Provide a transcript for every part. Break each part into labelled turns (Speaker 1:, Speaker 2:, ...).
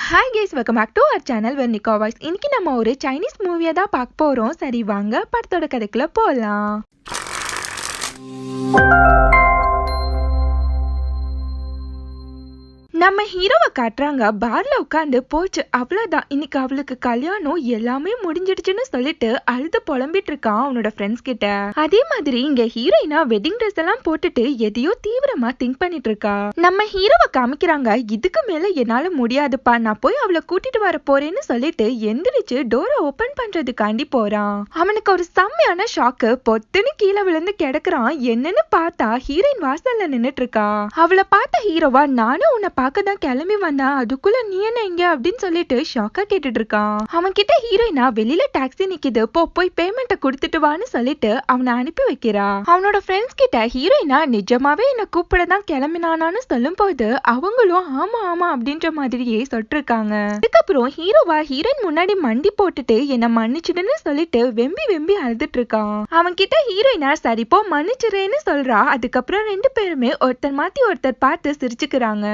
Speaker 1: Hi guys, welcome back to our channel Vernika voice. இன்னைக்கு நம்ம ஒரு சைனீஸ் மூவியை தான் பார்க்க போகிறோம். சரி வாங்க படத்தோட கதைக்குள்ள போகலாம். நம்ம ஹீரோவை காட்டுறாங்க. பார்ல உட்காந்து போச்சு அவ்வளோதான், இன்னைக்கு அவளுக்கு கல்யாணம் எல்லாமே முடிஞ்சிடுச்சுன்னு சொல்லிட்டு அழுது புலம்பிட்டு இருக்கான் அவனோட ஃப்ரெண்ட்ஸ் கிட்ட. அதே மாதிரி இங்க ஹீரோயினா வெட்டிங் ட்ரெஸ் எல்லாம் போட்டுட்டு எதையோ தீவிரமா திங்க் பண்ணிட்டு இருக்கா. நம்ம ஹீரோவை காமிக்கிறாங்க. இதுக்கு மேல என்னால முடியாதுப்பா, நான் போய் அவளை கூட்டிட்டு வர போறேன்னு சொல்லிட்டு எந்திரிச்சு டோரை ஓபன் பண்றதுக்காண்டி போறான். அவனுக்கு ஒரு செம்மையான ஷாக்கு. பொத்துன்னு கீழே விழுந்து கிடக்குறான். என்னன்னு பார்த்தா ஹீரோயின் வாசல்ல நின்னுட்டு இருக்கா. அவளை பார்த்த ஹீரோவா, நானும் உன்னை தான் கிளம்பி வந்தா, அதுக்குள்ள நீ என்ன இங்க அப்படின்னு சொல்லிட்டு ஷாக்கா கேட்டுட்டு இருக்கான். அவன் கிட்ட ஹீரோயினா வெளியில டாக்ஸி நிக்குது, போய் பேமெண்ட்டை கொடுத்துட்டு வான்னு சொல்லிட்டு அவனை அனுப்பி வைக்கிறா. அவனோட ஃப்ரெண்ட்ஸ் கிட்ட ஹீரோயினா நிஜமாவே என்ன கூப்பிட தான் கிளம்பினானான்னு சொல்லும் போது அவங்களும் ஆமா ஆமா அப்படின்ற மாதிரியே சொல்லிருக்காங்க. அதுக்கப்புறம் ஹீரோவா ஹீரோயின் முன்னாடி மண்டி போட்டுட்டு என்ன மன்னிச்சிடுன்னு சொல்லிட்டு வெம்பி அழுதுட்டு இருக்கான். அவன் கிட்ட ஹீரோயினா சரி போ மன்னிச்சிரேன்னு சொல்றா. அதுக்கப்புறம் ரெண்டு பேருமே ஒருத்தர் மாத்தி ஒருத்தர் பார்த்து சிரிச்சுக்கிறாங்க.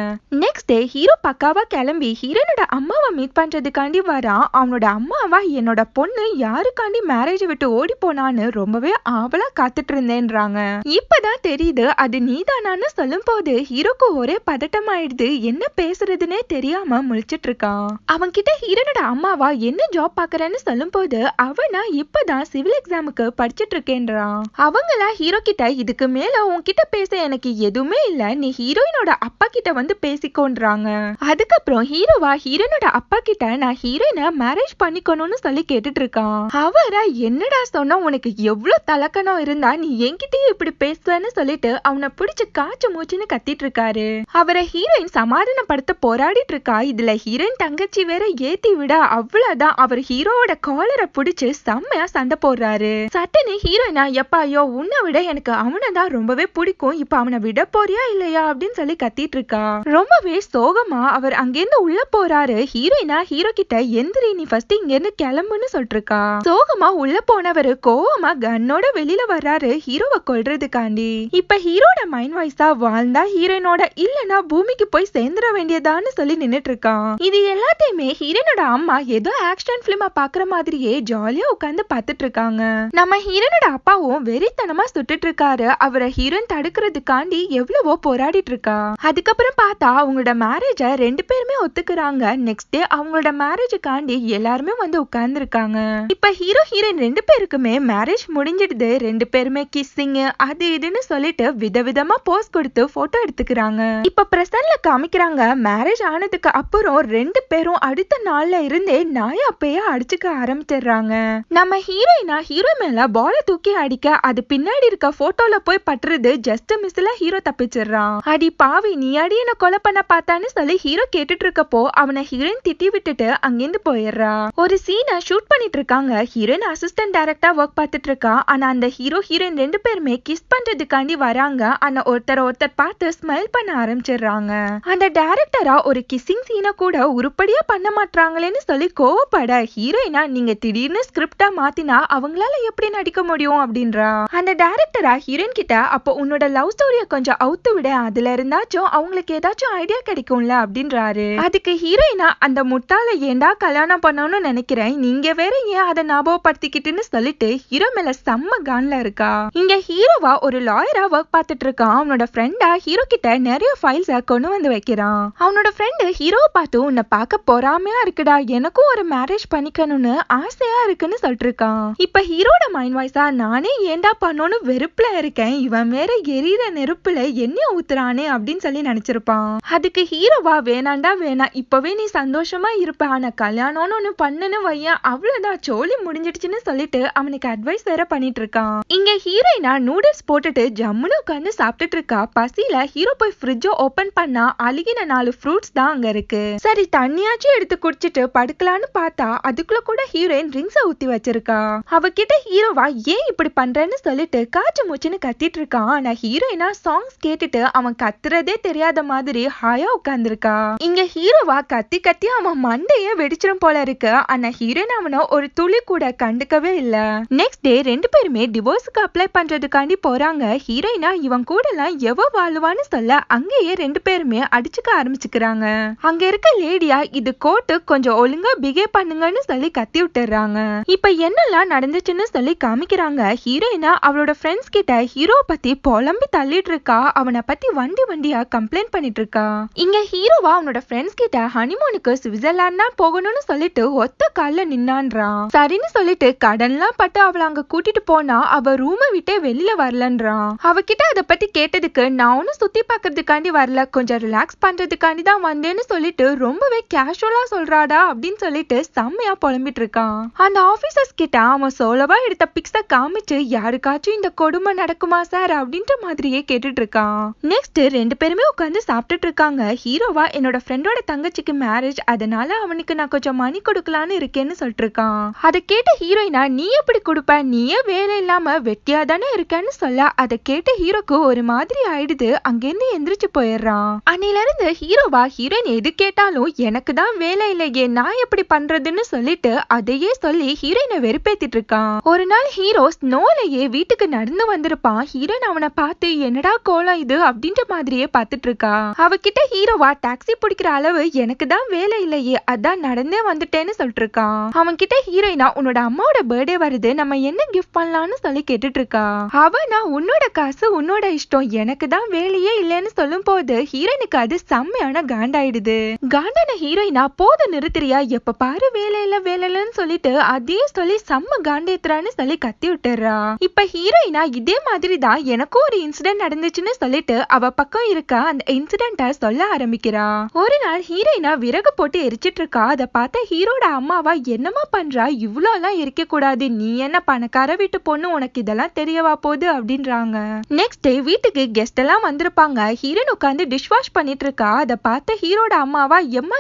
Speaker 1: நெக்ஸ்ட் டே ஹீரோ பக்காவா கிளம்பி ஹீரோனோட அம்மாவை மீட் பண்றதுக்காண்டி வரான். அவனோட அம்மாவா, என்னோட பொண்ணு யாருக்காண்டி மேரேஜ் விட்டு ஓடி போனான்னு ரொம்பவே ஆவலா காத்துட்டு இருந்தேன்றாங்க. இப்பதான் தெரியுது அது நீதானான்னு சொல்லும் போது ஹீரோக்கு ஒரே பதட்டம் ஆயிடுது. என்ன பேசுறதுன்னே தெரியாம முழிச்சிட்டு இருக்கான். அவன் கிட்ட ஹீரோனோட அம்மாவா என்ன ஜாப் பாக்குறேன்னு சொல்லும் போது அவனா இப்பதான் சிவில் எக்ஸாமுக்கு படிச்சிட்டு இருக்கேன்றான். அவங்களா ஹீரோ கிட்ட இதுக்கு மேல உன்கிட்ட பேச எனக்கு எதுவுமே இல்ல, நீ ஹீரோயினோட அப்பா கிட்ட வந்து பேசிக்கோன்றாங்க. அதுக்கப்புறம் ஹீரோவா ஹீரோனோட அப்பா கிட்ட நான் ஹீரோயினை மேரேஜ் பண்ணிக்கணும்னு சொல்லி கேட்டுட்டு இருக்கான். அவரா என்னடா சொன்னா, உனக்கு எவ்வளவு தலக்கணம் இருந்தா நீ என்கிட்டயே இப்படி பேசுவேன்னு சொல்லிட்டு அவனை பிடிச்சு காய்ச்ச மூச்சுன்னு கத்திட்டு இருக்காரு. அவரை ஹீரோயின் சமாதானப்படுத்த போராடிட்டு இருக்கா. இதுல ஹீரோயின் தங்கச்சி வேற ஏத்தி விட அவ்வளவுதான், அவர் ஹீரோவோட காலரை பிடிச்சு செம்மையா சண்டை போடுறாரு. சட்டனே ஹீரோயினா, எப்பா உன்னை விட எனக்கு அவனை தான் ரொம்பவே பிடிக்கும், இப்ப அவனை விட போறியா இல்லையா அப்படின்னு சொல்லி கத்திட்டு இருக்கா. ரொம்பவே சோகமா அவர் அங்கிருந்து உள்ள போறாரு. ஹீரோயினா ஹீரோ கிட்ட எந்திரி, நீ ஃபர்ஸ்ட் இங்க இருந்து கிளம்புன்னு சொல்லிட்டு இருக்கா. சோகமா உள்ள போனவரு கோவமா கன்னோட வெளியில வர்றாரு ஹீரோவை கொல்றதுக்காண்டி. இப்ப ஹீரோட மைண்ட் வாய்ஸா, வாழ்ந்தா ஹீரோயினோட, இல்லனா பூமிக்கு போய் சேர்ந்துட வேண்டியதான்னு சொல்லி நின்னுட்டு இருக்கான். இது எல்லாத்தையுமே ஹீரோனோட அம்மா ஏதோ ஆக்ஷன் பிலிமா பாக்குற மாதிரியே ஜாலியா உட்கார்ந்து பாத்துட்டு இருக்காங்க. நம்ம ஹீரோனோட அப்பாவும் வெறித்தனமா சுட்டுட்டு இருக்காரு. அவரை ஹீரோயின் தடுக்கிறதுக்காண்டி எவ்வளவோ போராடிட்டு இருக்கா. அதுக்கப்புறம் பார்த்தா அவங்களோட மேரேஜ ரெண்டு பேருமே ஒத்துக்குறாங்க. நெக்ஸ்ட் டே அவங்களோட மேரேஜுக்காண்டி எல்லாருமே வந்து உட்கார்ந்துருக்காங்க. இப்ப ஹீரோ ஹீரோயின் ரெண்டு பேருக்குமே மேரேஜ் முடிஞ்சிடுது. ரெண்டு பேருமே கிஸ்ஸிங் அது இதுன்னு சொல்லிட்டு விதவிதமா போஸ் கொடுத்து போட்டோ எடுத்துக்கிறாங்க. இப்ப பிரசன்ட்ல காமிக்கிறாங்க. மேரேஜ் ஆனதுக்கு அப்புறம் ரெண்டு பேரும் அடுத்த நாள்ல இருந்தே நாயா பேயா அடிச்சுக்க ஆரம்பிச்சிடுறாங்க. நம்ம ஹீரோயினா ஹீரோ மேல பால தூக்கி அடிக்க அது பின்னாடி இருக்க போட்டோல போய் பட்டுறது. Just மிஸ்ல hero தப்பிச்சிடுறான். அடி பாவி, நீ அடி என்ன கொலை பண்ண பார்த்தான்னு சொல்லி ஹீரோ கேட்டுட்டு இருக்கப்போ அவனை ஹீரோயின் திட்டி விட்டுட்டு அங்கிருந்து போயிடுறா. ஒரு சீனை ஷூட் பண்ணிட்டு இருக்காங்க. ஹீரோயின் அசிஸ்டன்ட் டைரக்டா ஒர்க் பார்த்துட்டு இருக்கா. ஆனா அந்த ஹீரோ ஹீரோயின் ரெண்டு பேருமே கிஸ் பண்றதுக்காண்டி வராங்க. ஆனா ஒருத்தர் பார்த்து ஸ்மைல் பண்ண ஆரம்பிச்சிடுறாங்க. அந்த டைரக்டரா ஒரு கிஸ்ஸிங் சீனை கூட உருப்படியா பண்ண மாட்டாங்களேன்னு சொல்லி கோவப்பட ஹீரோயினா, நீங்க திடீர்னு ஸ்கிரிப்டா மாத்தினா அவங்களால எப்படி நடிக்க முடியும் அப்படின்றா. அந்த டைரக்டரா ஹீரோயின் கிட்ட, அப்போ உன்னோட லவ் ஸ்டோரிய கொஞ்சம் அவுத்து விட, அதுல இருந்தாச்சும் அவங்களுக்கு ஏதாச்சும் ஐடியா கிடைக்கும்ல அப்படின்றாரு. அதுக்கு ஹீரோயினா, அந்த முட்டாள ஏண்டா கல்யாணம் பண்ணணும்னு நினைக்கிறேன், நீங்க வேற ஏன் அதை ஞாபகப்படுத்திக்கிட்டுன்னு சொல்லிட்டு ஹீரோ மேல செம்ம கான்ல இருக்கா. இங்க ஹீரோவா ஒரு லாயரா ஒர்க் பார்த்துட்டு இருக்கான். அவனோட ஃப்ரெண்டா ஹீரோ கிட்ட நிறைய ஃபைல்ஸ கொண்டு வந்து வைக்கிறான். அவனோட ஃப்ரெண்டு ஹீரோவை பார்த்து, உன்னை பார்க்க பொறாமையா இருக்குடா, எனக்கும் ஒரு மேரேஜ் பண்ணிக்கணும்னு ஆசையா இருக்குன்னு சொல்லிட்டு இருக்கான். இப்ப ஹீரோட மைண்ட் வாய்ஸா, நானே ஏண்டா பண்ணணும்னு வெறுப்புல இருக்கேன், இவன் வேற எரியிற நெருப்புல எண்ணெய் ஊத்துறானே அப்படின்னு சொல்லி நினைச்சிருப்பான். அதுக்கு ஹீரோவா, வேணாண்டா வேணாம், இப்பவே நீ சந்தோஷமா இருப்ப, ஆனா கல்யாணம்னு ஒண்ணு பண்ணுன்னு வையன், அவ்வளவுதான் சோலி முடிஞ்சிடுச்சுன்னு சொல்லிட்டு அவனுக்கு அட்வைஸ் வேற பண்ணிட்டு இருக்கான். இங்க ஹீரோயினா நூடுல்ஸ் போட்டுட்டு ஜம்முன்னு உட்காந்து சாப்பிட்டுட்டு இருக்கா. பசியில ஹீரோ போய் ஃப்ரிட்ஜை ஓபன் பண்ணா அழுகின 4 ஃப்ரூட்ஸ் தான் அங்க இருக்கு. சரி தண்ணியாச்சும் எடுத்து குடிச்சிட்டு படுக்கலான்னு பார்த்தா அதுக்குள்ள கூட ஹீரோயின் ட்ரிங்க்ஸ ஊத்தி வச்சிருக்கா. அவகிட்ட ஹீரோவா, ஏன் இப்படி பண்றேன்னு சொல்லிட்டு காய்ச்ச மூச்சுன்னு கத்திட்டு இருக்கான். ஆனா ஹீரோயினா சாங்ஸ் கேட்டுட்டு அவன் கத்துறதே தெரியாத மாதிரி ஹாயா உட்கார்ந்துருக்கா. இங்க ஹீரோவா கத்தி கத்தி அவன் மண்டைய வெடிச்சிரும் போல இருக்கு. ஆனா ஹீரோயின் அவனை ஒரு துளி கூட கண்டுக்கவே இல்ல. நெக்ஸ்ட் டே ரெண்டு பேருமே டிவோர்ஸுக்கு அப்ளை பண்றதுக்காண்டி போறாங்க. ஹீரோயினா இவன் கூட எல்லாம் எவ வாழ்வான்னு சொல்ல அங்கேயே ரெண்டு பேருமே அடிச்சுக்க ஆரம்பிச்சுக்கிறாங்க. அங்க இருக்க லேடியா இது கோர்ட்டு, கொஞ்சம் ஒழுங்கா பிஹேவ் பண்ணுங்கன்னு சொல்லி கத்தி விட்டுறாங்க. இப்ப என்னெல்லாம் நடந்துச்சுன்னு சொல்லி காமிக்கிறாங்க. ஹீரோயினா அவளோட ஃப்ரெண்ட்ஸ் கிட்ட ஹீரோ பத்தி புலம்பி தள்ளிட்டு இருக்கா. அவனை பத்தி வண்டியா கம்ப்ளைண்ட் பண்ணிட்டு இருக்கா. இங்க ஹீரோவா அவனோட ஃப்ரெண்ட்ஸ் கிட்ட ஹனிமூனுக்கு சுவிட்சர்லாந்து தான் போகணும்னு சொல்லிட்டு ஒத்த கால்ல நின்னான்றான். சரின்னு சொல்லிட்டு கடன்லாம் பட்டு அவளை அங்க கூட்டிட்டு போனா அவ ரூமை விட்டே வெளியில வரலன்றான். அவகிட்ட அதை பத்தி கேட்டதுக்கு நான் ஒன்னும் சுத்தி பாக்குறதுக்காண்டி வரல, கொஞ்சம் ரிலாக்ஸ் பண்றதுக்காண்டி தான் வந்தேன்னு சொல்லிட்டு ரொம்பவே கேஷுவலா சொல்றாடா அப்படின்னு சொல்லிட்டு செம்மையா புலம்பிட்டு இருக்கான். அந்த ஆபீசர்ஸ் கிட்ட அவன் சோலவா எடுத்த பிக்ஸ காமிச்சு யாருக்காச்சும் இந்த கொடுமை நடக்குமா சார் அப்படின்ற மாதிரியே கேட்டுட்டு இருக்கான். நெக்ஸ்ட் ரெண்டு பேருமே உட்காந்து சாப்பிட்டுட்டு இருக்காங்க. ஹீரோவா என்னோட ஃப்ரெண்டோட தங்கச்சிக்கு மேரேஜ், அதனால அவனுக்கு நான் கொஞ்சம் மணி கொடுக்கலான்னு இருக்கேன்னு சொல்லிட்டு இருக்கான். அதை கேட்ட ஹீரோயினா நீ எப்படி கொடுப்ப, நீயே வேலை இல்லாம வெட்டியா தானே இருக்கேன்னு சொல்ல அதை கேட்ட ஹீரோக்கு ஒரு மாதிரி ஆயிடுது. அங்கிருந்து எந்திரிச்சு போயிடுறான். அன்னில இருந்து ஹீரோவா ஹீரோயின் எது கேட்டாலும் எனக்கு தான் வேலை இல்லையே நான் எப்படி பண்றதுன்னு சொல்லிட்டு அதையே சொல்லி ஹீரோயினை வெறுப்பேத்திட்டு இருக்கான். ஒரு நாள் ஹீரோ ஸ்னோலையே வீட்டுக்கு நடந்து வந்திருப்பான். ஹீரோயின் அவனை பார்த்து என்னடா கோலம் இது அப்படின்ற மாதிரியே பார்த்துட்டு இருக்கா. அவகிட்ட ஹீரோவா டாக்ஸி பிடிக்கிற அளவு எனக்கு தான் வேலை இல்லையே அதான் நடந்தே வந்துட்டேன்னு சொல்லிட்டு இருக்கான். அவன் கிட்ட ஹீரோயினா உன்னோட அம்மாவோட பர்த்டே வருது, நம்ம என்ன கிஃப்ட் பண்ணலாம்னு சொல்லி கேட்டுட்டு இருக்கா. அவனா உன்னோட காசு உன்னோட இஷ்டம், எனக்கு தான் வேலையே இல்லைன்னு சொல்லும் போது ஹீரோயினுக்கு அது செம்மையான காண்டாயிடுது. காண்டான ஹீரோயினா போது நிறுத்துறியா, எப்ப பாரு வேலை இல்லன்னு சொல்லிட்டு அதே சொல்லி செம்ம காண்டேத்துறான்னு சொல்லி கத்தி விட்டுறா. இப்ப ஹீரோயினா இதே மாதிரி தான் எனக்கும் ஒரு இன்சிடென்ட் நடந்துச்சுன்னு சொல்லிட்டு அவ பக்கம் இருக்க அந்த இன்சிடென்ட சொல்ல ஆரம்பிக்கிறா. ஒரு நாள் ஹீரோயினா விறகு போட்டு எரிச்சிட்டு இருக்கா. அதை பார்த்த ஹீரோட அம்மாவா என்னமா பண்றா, இவ்வளோ எல்லாம் எரிக்க கூடாது, நீ என்ன பணக்கார வீட்டு பொண்ணு உனக்கு இதெல்லாம் தெரியவா போகுது அப்படின்றாங்க. நெக்ஸ்ட் டே வீட்டுக்கு கெஸ்ட் எல்லாம் வந்திருப்பாங்க. ஹீரோயின் உட்காந்து டிஷ் வாஷ் பண்ணிட்டு இருக்கா. அதை பார்த்த ஹீரோட அம்மாவா எம்மா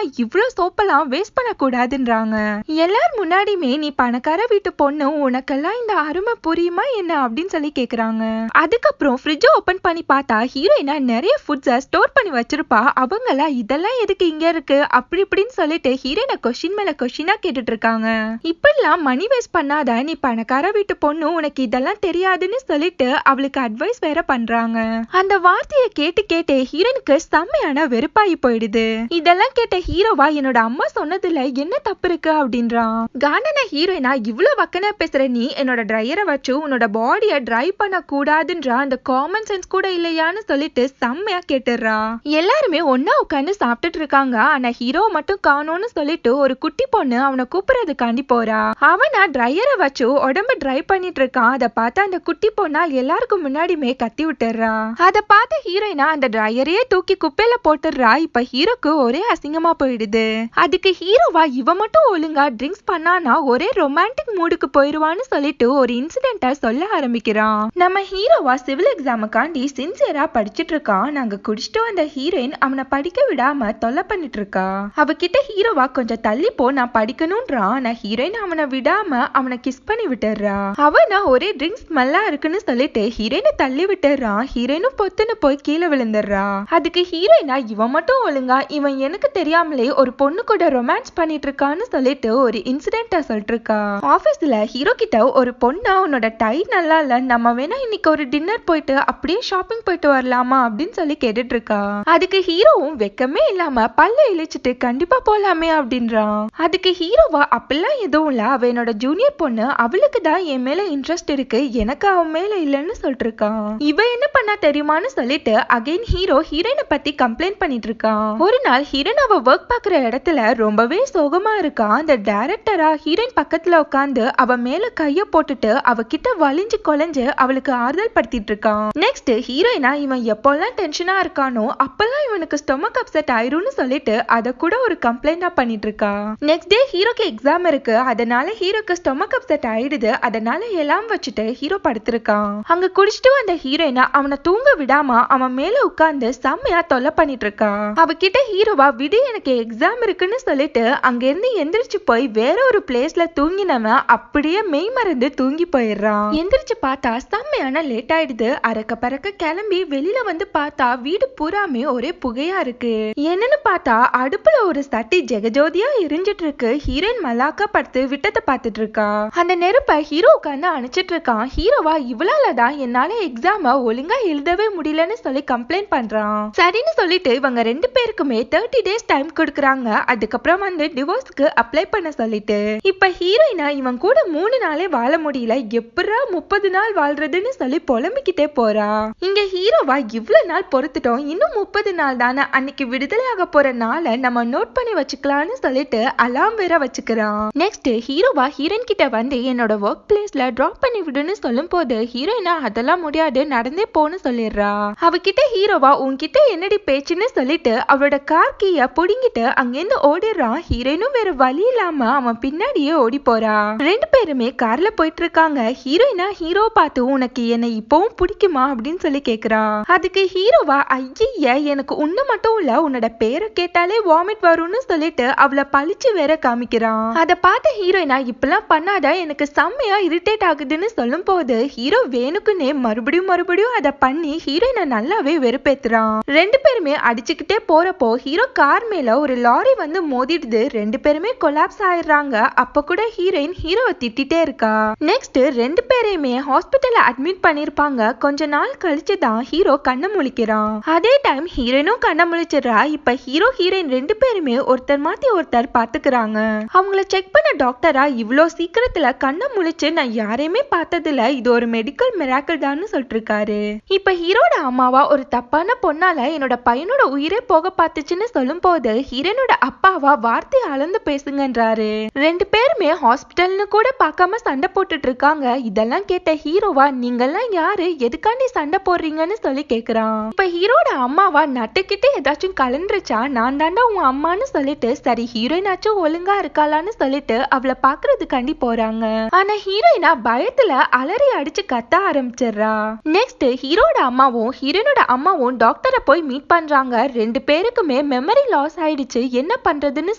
Speaker 1: இவ்வளோ சோப்பெல்லாம் வேஸ்ட் பண்ண கூடாதுன்றாங்க. எல்லாரும் முன்னாடியுமே நீ பணக்கார வீட்டு பொண்ணு, உனக்கெல்லாம் இந்த அருமை புரியுமா என்ன அப்படின்னு சொல்லி கேக்குறாங்க. அதுக்கப்புறம் ஃப்ரிட்ஜ் ஓபன் பண்ணி பார்த்தா ஹீரோயினா நிறைய ஃபுட்ஸை ஸ்டோர் பண்ணி வச்சிருப்பா. அவங்களா இதெல்லாம் எதுக்கு இங்க இருக்கு அப்படி இப்படின்னு சொல்லிட்டு ஹீரோயினை கொஸ்டின் மேல கொஸ்டினா கேட்டுட்டு இருக்காங்க. இப்படிலாம் மணி வேஸ்ட் பண்ணாத, நீ பணக்கார வீட்டு பொண்ணு, உனக்கு இதெல்லாம் தெரியாதுன்னு சொல்லிட்டு அவளுக்கு அட்வைஸ் வேற பண்றாங்க. அந்த வார்த்தையை கேட்டு ஹீரோனுக்கு செம்மையான வெறுப்பாயி போயிடுது. இதெல்லாம் கேட்ட ஹீரோவா என்னோட அம்மா சொன்னதுல என்ன தப்பு இருக்கு அப்படின்றான். காண்டன ஹீரோயினா இவ்வளவு வக்கன பேசுற நீ என்னோட ட்ரையரை வச்சு உன்னோட பாடியை ட்ரை பண்ண கூடாதுன்ற அந்த காமன் சென்ஸ் கூட இல்லையான்னு சொல்லிட்டு செம்மையா கேட்டுறா. எல்லாருமே ஒன்னா உட்காந்து சாப்பிட்டுட்டு இருக்காங்க. ஆனா ஹீரோ மட்டும் காணோம்னு சொல்லிட்டு ஒரு குட்டி பொண்ணு அவனை கூப்பிடுறதுக்காண்டி போறா. அவனா ட்ரையரை வச்சு உடம்பு ட்ரை பண்ணிட்டு இருக்கான். அதை பார்த்து அந்த குட்டி பொண்ணா எல்லாருக்கும் முன்னாடியுமே கத்தி விட்டுறா. அதை பார்த்த ஹீரோயினா அந்த ட்ரையரையே தூக்கி குப்பையில போட்டுடுறா. இப்ப ஹீரோக்கு ஒரே அசிங்கமா போயிடுது. அதுக்கு ஹீரோவா இவ மட்டும் ஒழுங்கா ட்ரிங்க்ஸ் பண்ணானா ஒரே ரொமான்டிக் மூடுக்கு போயிருவான்னு சொல்லிட்டு ஒரு இன்சிடென்ட்டை சொல்ல ஆரம்பிக்கிறான். நம்ம ஹீரோவா சிவில் எக்ஸாமுக்காண்டி சின்சியரா படிச்சுட்டு இருக்கான். நாங்க குடிச்சிட்டு வந்த ஹீரோயின் அவனை படிக்க விடாம தொல்லை பண்ணிட்டு இருக்கா. அவகிட்ட ஹீரோவா கொஞ்சம் தள்ளி போ நான் படிக்கணும்ன்றான். நான் ஹீரோயின் அவனை விடாம அவனை கிஸ் பண்ணி விட்டுறா. அவனா ஒரே ட்ரிங்க்ஸ் ஸ்மெல்லா இருக்குன்னு சொல்லிட்டு ஹீரோயினை தள்ளி விட்டுறான். ஹீரோயினும் பொத்துன்னு போய் கீழே விழுந்துடுறா. அதுக்கு ஹீரோயினா இவன் மட்டும் ஒழுங்கா இவன் எனக்கு தெரியாமலே ஒரு பொண்ணு கூட ரொமான்ஸ் பண்ணிட்டு இருக்கான்னு சொல்லிட்டு ஒரு இன்சிடென்ட்டா சொல்லிட்டு இருக்கா. ஆபீஸ்ல ஹீரோ கிட்ட ஒரு பொண்ணா உன்னோட டை நல்லா இல்ல, நம்ம வேணா இன்னைக்கு ஒரு டின்னர் போயிட்டு அப்படியே ஷாப்பிங் போயிட்டு வரலாமா அப்படின்னு சொல்லி கேட்டுட்டு இருக்கா. அதுக்கு ஹீரோவும் வெக்கமே இல்லாம பல்ல இழிச்சிட்டு கண்டிப்பா போலாமே அப்படின்றான். அதுக்கு ஹீரோவா அப்பெல்லாம் எதுவும் இல்ல, அவ என்னோட ஜூனியர் பொண்ணு, அவளுக்கு தான் என் மேல இன்ட்ரெஸ்ட் இருக்கு, எனக்கு அவன் மேல இல்லன்னு சொல்லிட்டு இருக்கான். இவ என்ன பண்ணா தெரியுமான்னு சொல்லிட்டு அகைன் ஹீரோ ஹீரோயினை பத்தி கம்ப்ளைண்ட் பண்ணிட்டு இருக்கான். ஒரு நாள் ஹீரோயின் அவ ஒர்க் பாக்குற இடத்துல ரொம்பவே சோகமா இருக்கா. அந்த டைரக்டரா ஹீரோயின் பக்கத்துல உட்காந்து அவ மேல கைய போட்டுட்டு அவகிட்ட வலிஞ்சு கொலைஞ்சு அவளுக்கு ஆறுதல் படுத்திட்டு இருக்கான். நெக்ஸ்ட் ஹீரோயினா இவன் எப்போல்லாம் டென்ஷனா இருக்கானோ அப்பெல்லாம் இவனுக்கு ஸ்டொமக் அப்செட் ஆயிரும்னு சொல்லிட்டு அத கூட ஒரு கம்ப்ளைண்டா பண்ணிட்டு இருக்கா. நெக்ஸ்ட் டே ஹீரோக்கு எக்ஸாம் இருக்கு. அதனால ஹீரோக்கு ஸ்டொமக் அப்செட் ஆயிடுது. அதனால எல்லாம் வச்சுட்டு ஹீரோ படுத்திருக்கான். அங்க குடிச்சிட்டு வந்த ஹீரோயினா அவனை தூங்க விடாம அவன் மேல உட்கார்ந்து செம்மையா தொல்லை பண்ணிட்டு இருக்கா. அவகிட்ட ஹீரோவா விடு எனக்கு எக்ஸாம் இருக்குன்னு சொல்லிட்டு அங்க இருந்து எந்திரிச்சு போய் வேற ஒரு பிளேஸ்ல தூங்கினவன் அப்படியே மெய் மறந்து தூங்கி போயிடுறான். எந்திரிச்சு பார்த்தா செம்மையான லேட் ஆயிடுது. அறக்க பறக்க கிளம்பி வெளியில வந்து பார்த்தா வீடு பூராமே ஒரே புகையா இருக்கு. என்னன்னு பார்த்தா அடுப்புல ஒரு சட்டி ஜெகஜோதியா எரிஞ்சிட்டு இருக்கு. ஹீரோயின் மல்லாக்கா படுத்து விட்டத்தை பார்த்துட்டு இருக்கா. அந்த நெருப்பை ஹீரோ உட்காந்து அணைச்சிட்டு இருக்கான். ஹீரோவா இவளாலதான் என்னால எக்ஸாம ஒழுங்கா எழுதவே முடியலன்னு சொல்லி கம்ப்ளைண்ட் பண்றான். சரின்னு சொல்லிட்டு இவங்க 2 பேருக்குமே 30 days டைம் கொடுக்குறாங்க. அதுக்கப்புறம் வந்து டிவோர்ஸ்க்கு அப்ளை பண்ண சொல்லிட்டு இப்ப ஹீரோயினா இவன் கூட 3 நாளே வாழ முடியல, எப்படா 30 நாள் வாழ்றதுன்னு சொல்லி புலம்பிக்கிட்டே போறா. இங்க ஹீரோவா இவ்வளவு நாள் பொறுத்துட்டோம், இன்னும் 30 நாள் தானே, அன்னைக்கு விடுதலை ஆக போற நாளை நம்ம நோட் பண்ணி வச்சுக்கலாம்னு சொல்லிட்டு அலாம் வேற வச்சுக்கிறான். நெக்ஸ்ட் ஹீரோவா ஹீரோயின் கிட்ட வந்து என்னோட ஒர்க் பிளேஸ்ல டிராப் பண்ணி விடுன்னு சொல்லும் போது ஹீரோயினா அதெல்லாம் முடியாது, நடந்தே போன்னு சொல்லிடுறா. அவகிட்ட ஹீரோவா உன்கிட்ட என்னடி பேச்சுன்னு சொல்லிட்டு அவளோட கார் கீய புடிங்கிட்டு அங்கிருந்து ஓடிடுறான். ஹீரோயினும் வேற வழி இல்லாம அவன் பின்னாடியே ஓடி போறா. 2 பேருமே கார்ல போயிட்டு இருக்காங்க. ஹீரோயினா ஹீரோ பார்த்து உனக்கு என்னை இப்பவும் பிடிக்குமா அப்படின்னு சொல்லி கேக்குறா. அதுக்கு ஹீரோவா ஐய எனக்கு உன்ன மட்டும் இல்ல உன்னோட பேரை கேட்டாலே வாமிட் வரும்னு சொல்லிட்டு அவளை பழிச்சு வேற காமிக்கிறான். அதை பார்த்த ஹீரோயினா இப்பெல்லாம் பண்ணாத, எனக்கு செம்மையா இரிட்டேட் ஆகுதுன்னு சொல்லும் போது ஹீரோ வேணுக்குன்னே மறுபடியும் அதை பண்ணி ஹீரோயினை நல்லாவே வெறுப்பேத்துறான். 2 பேருமே அடிச்சுக்கிட்டே போறப்போ ஹீரோ கார் மேல ஒரு லாரி வந்து மோதிடுது. 2 பேருமே கொலாப்ஸ் ஆயிடுறாங்க. அப்ப கூட ஹீரோயின் ஹீரோவை திட்டிட்டே இருக்கா. நெக்ஸ்ட் 2 பேரையுமே ஹாஸ்பிட்டல்ல அட்மிட் பண்ணிருப்பாங்க. கொஞ்ச நாள் கழிச்சு தான் ஹீரோ கண்ணை முழிக்கிறான். அதே டைம் ஹீரோயினும் கண்ணை முழிச்சிடுறா. இப்ப ஹீரோ ஹீரோயின் 2 பேருமே ஒருத்தர் மாத்தி ஒருத்தர் பாத்துக்கிறாங்க. அவங்கள செக் பண்ண டாக்டரா இவ்வளோ சீக்கிரத்துல கண்ணை முழிச்சு நான் யாரையுமே பார்த்ததில்ல, இது ஒரு மெடிக்கல் மிராக்கிள் தான் சொல்லிட்டு இருக்காரு. இப்ப ஹீரோட அம்மாவா ஒரு தப்பான பொண்ணால என்னோட பையனோட உயிரே போக பார்த்துச்சுன்னு சொல்லும் போது ஹீரோனோட அப்பாவா வார்த்தை அளந்து பேசுங்கன்றாரு. 2 பேருமே ஹாஸ்பிட்டல்னு கூட பார்க்காம சண்டை போட்டுட்டு இருக்காங்க. இதெல்லாம் கேட்ட ஹீரோவா நீங்கெல்லாம் யாரு, எதுக்காண்டி சண்டை போடுறீங்கன்னு சொல்லி கேக்குறான். இப்ப ஹீரோட அம்மாவா நட்டுக்கிட்டு ஏதாச்சும் கலந்துருச்சா, நான் தாண்டா உன் அம்மான்னு சொல்லிட்டு சரி ஹீரோயினாச்சும் ஒழுங்கா இருக்காளான்னு சொல்லிட்டு அவளை பாக்குறதுக்காண்டி போறாங்க. ஆனா ஹீரோயினா பயத்துல அலறி அடிச்சு கத்த ஆரம்பிச்சிடுறா. நெக்ஸ்ட் ஹீரோட அம்மாவும் ஹீரோனோட அம்மாவும் டாக்டரை போய் மீட் பண்றாங்க. 2 பேருக்குமே மெமரி லாஸ் ஆயிடுச்சு, என்ன பண்றதுன்னு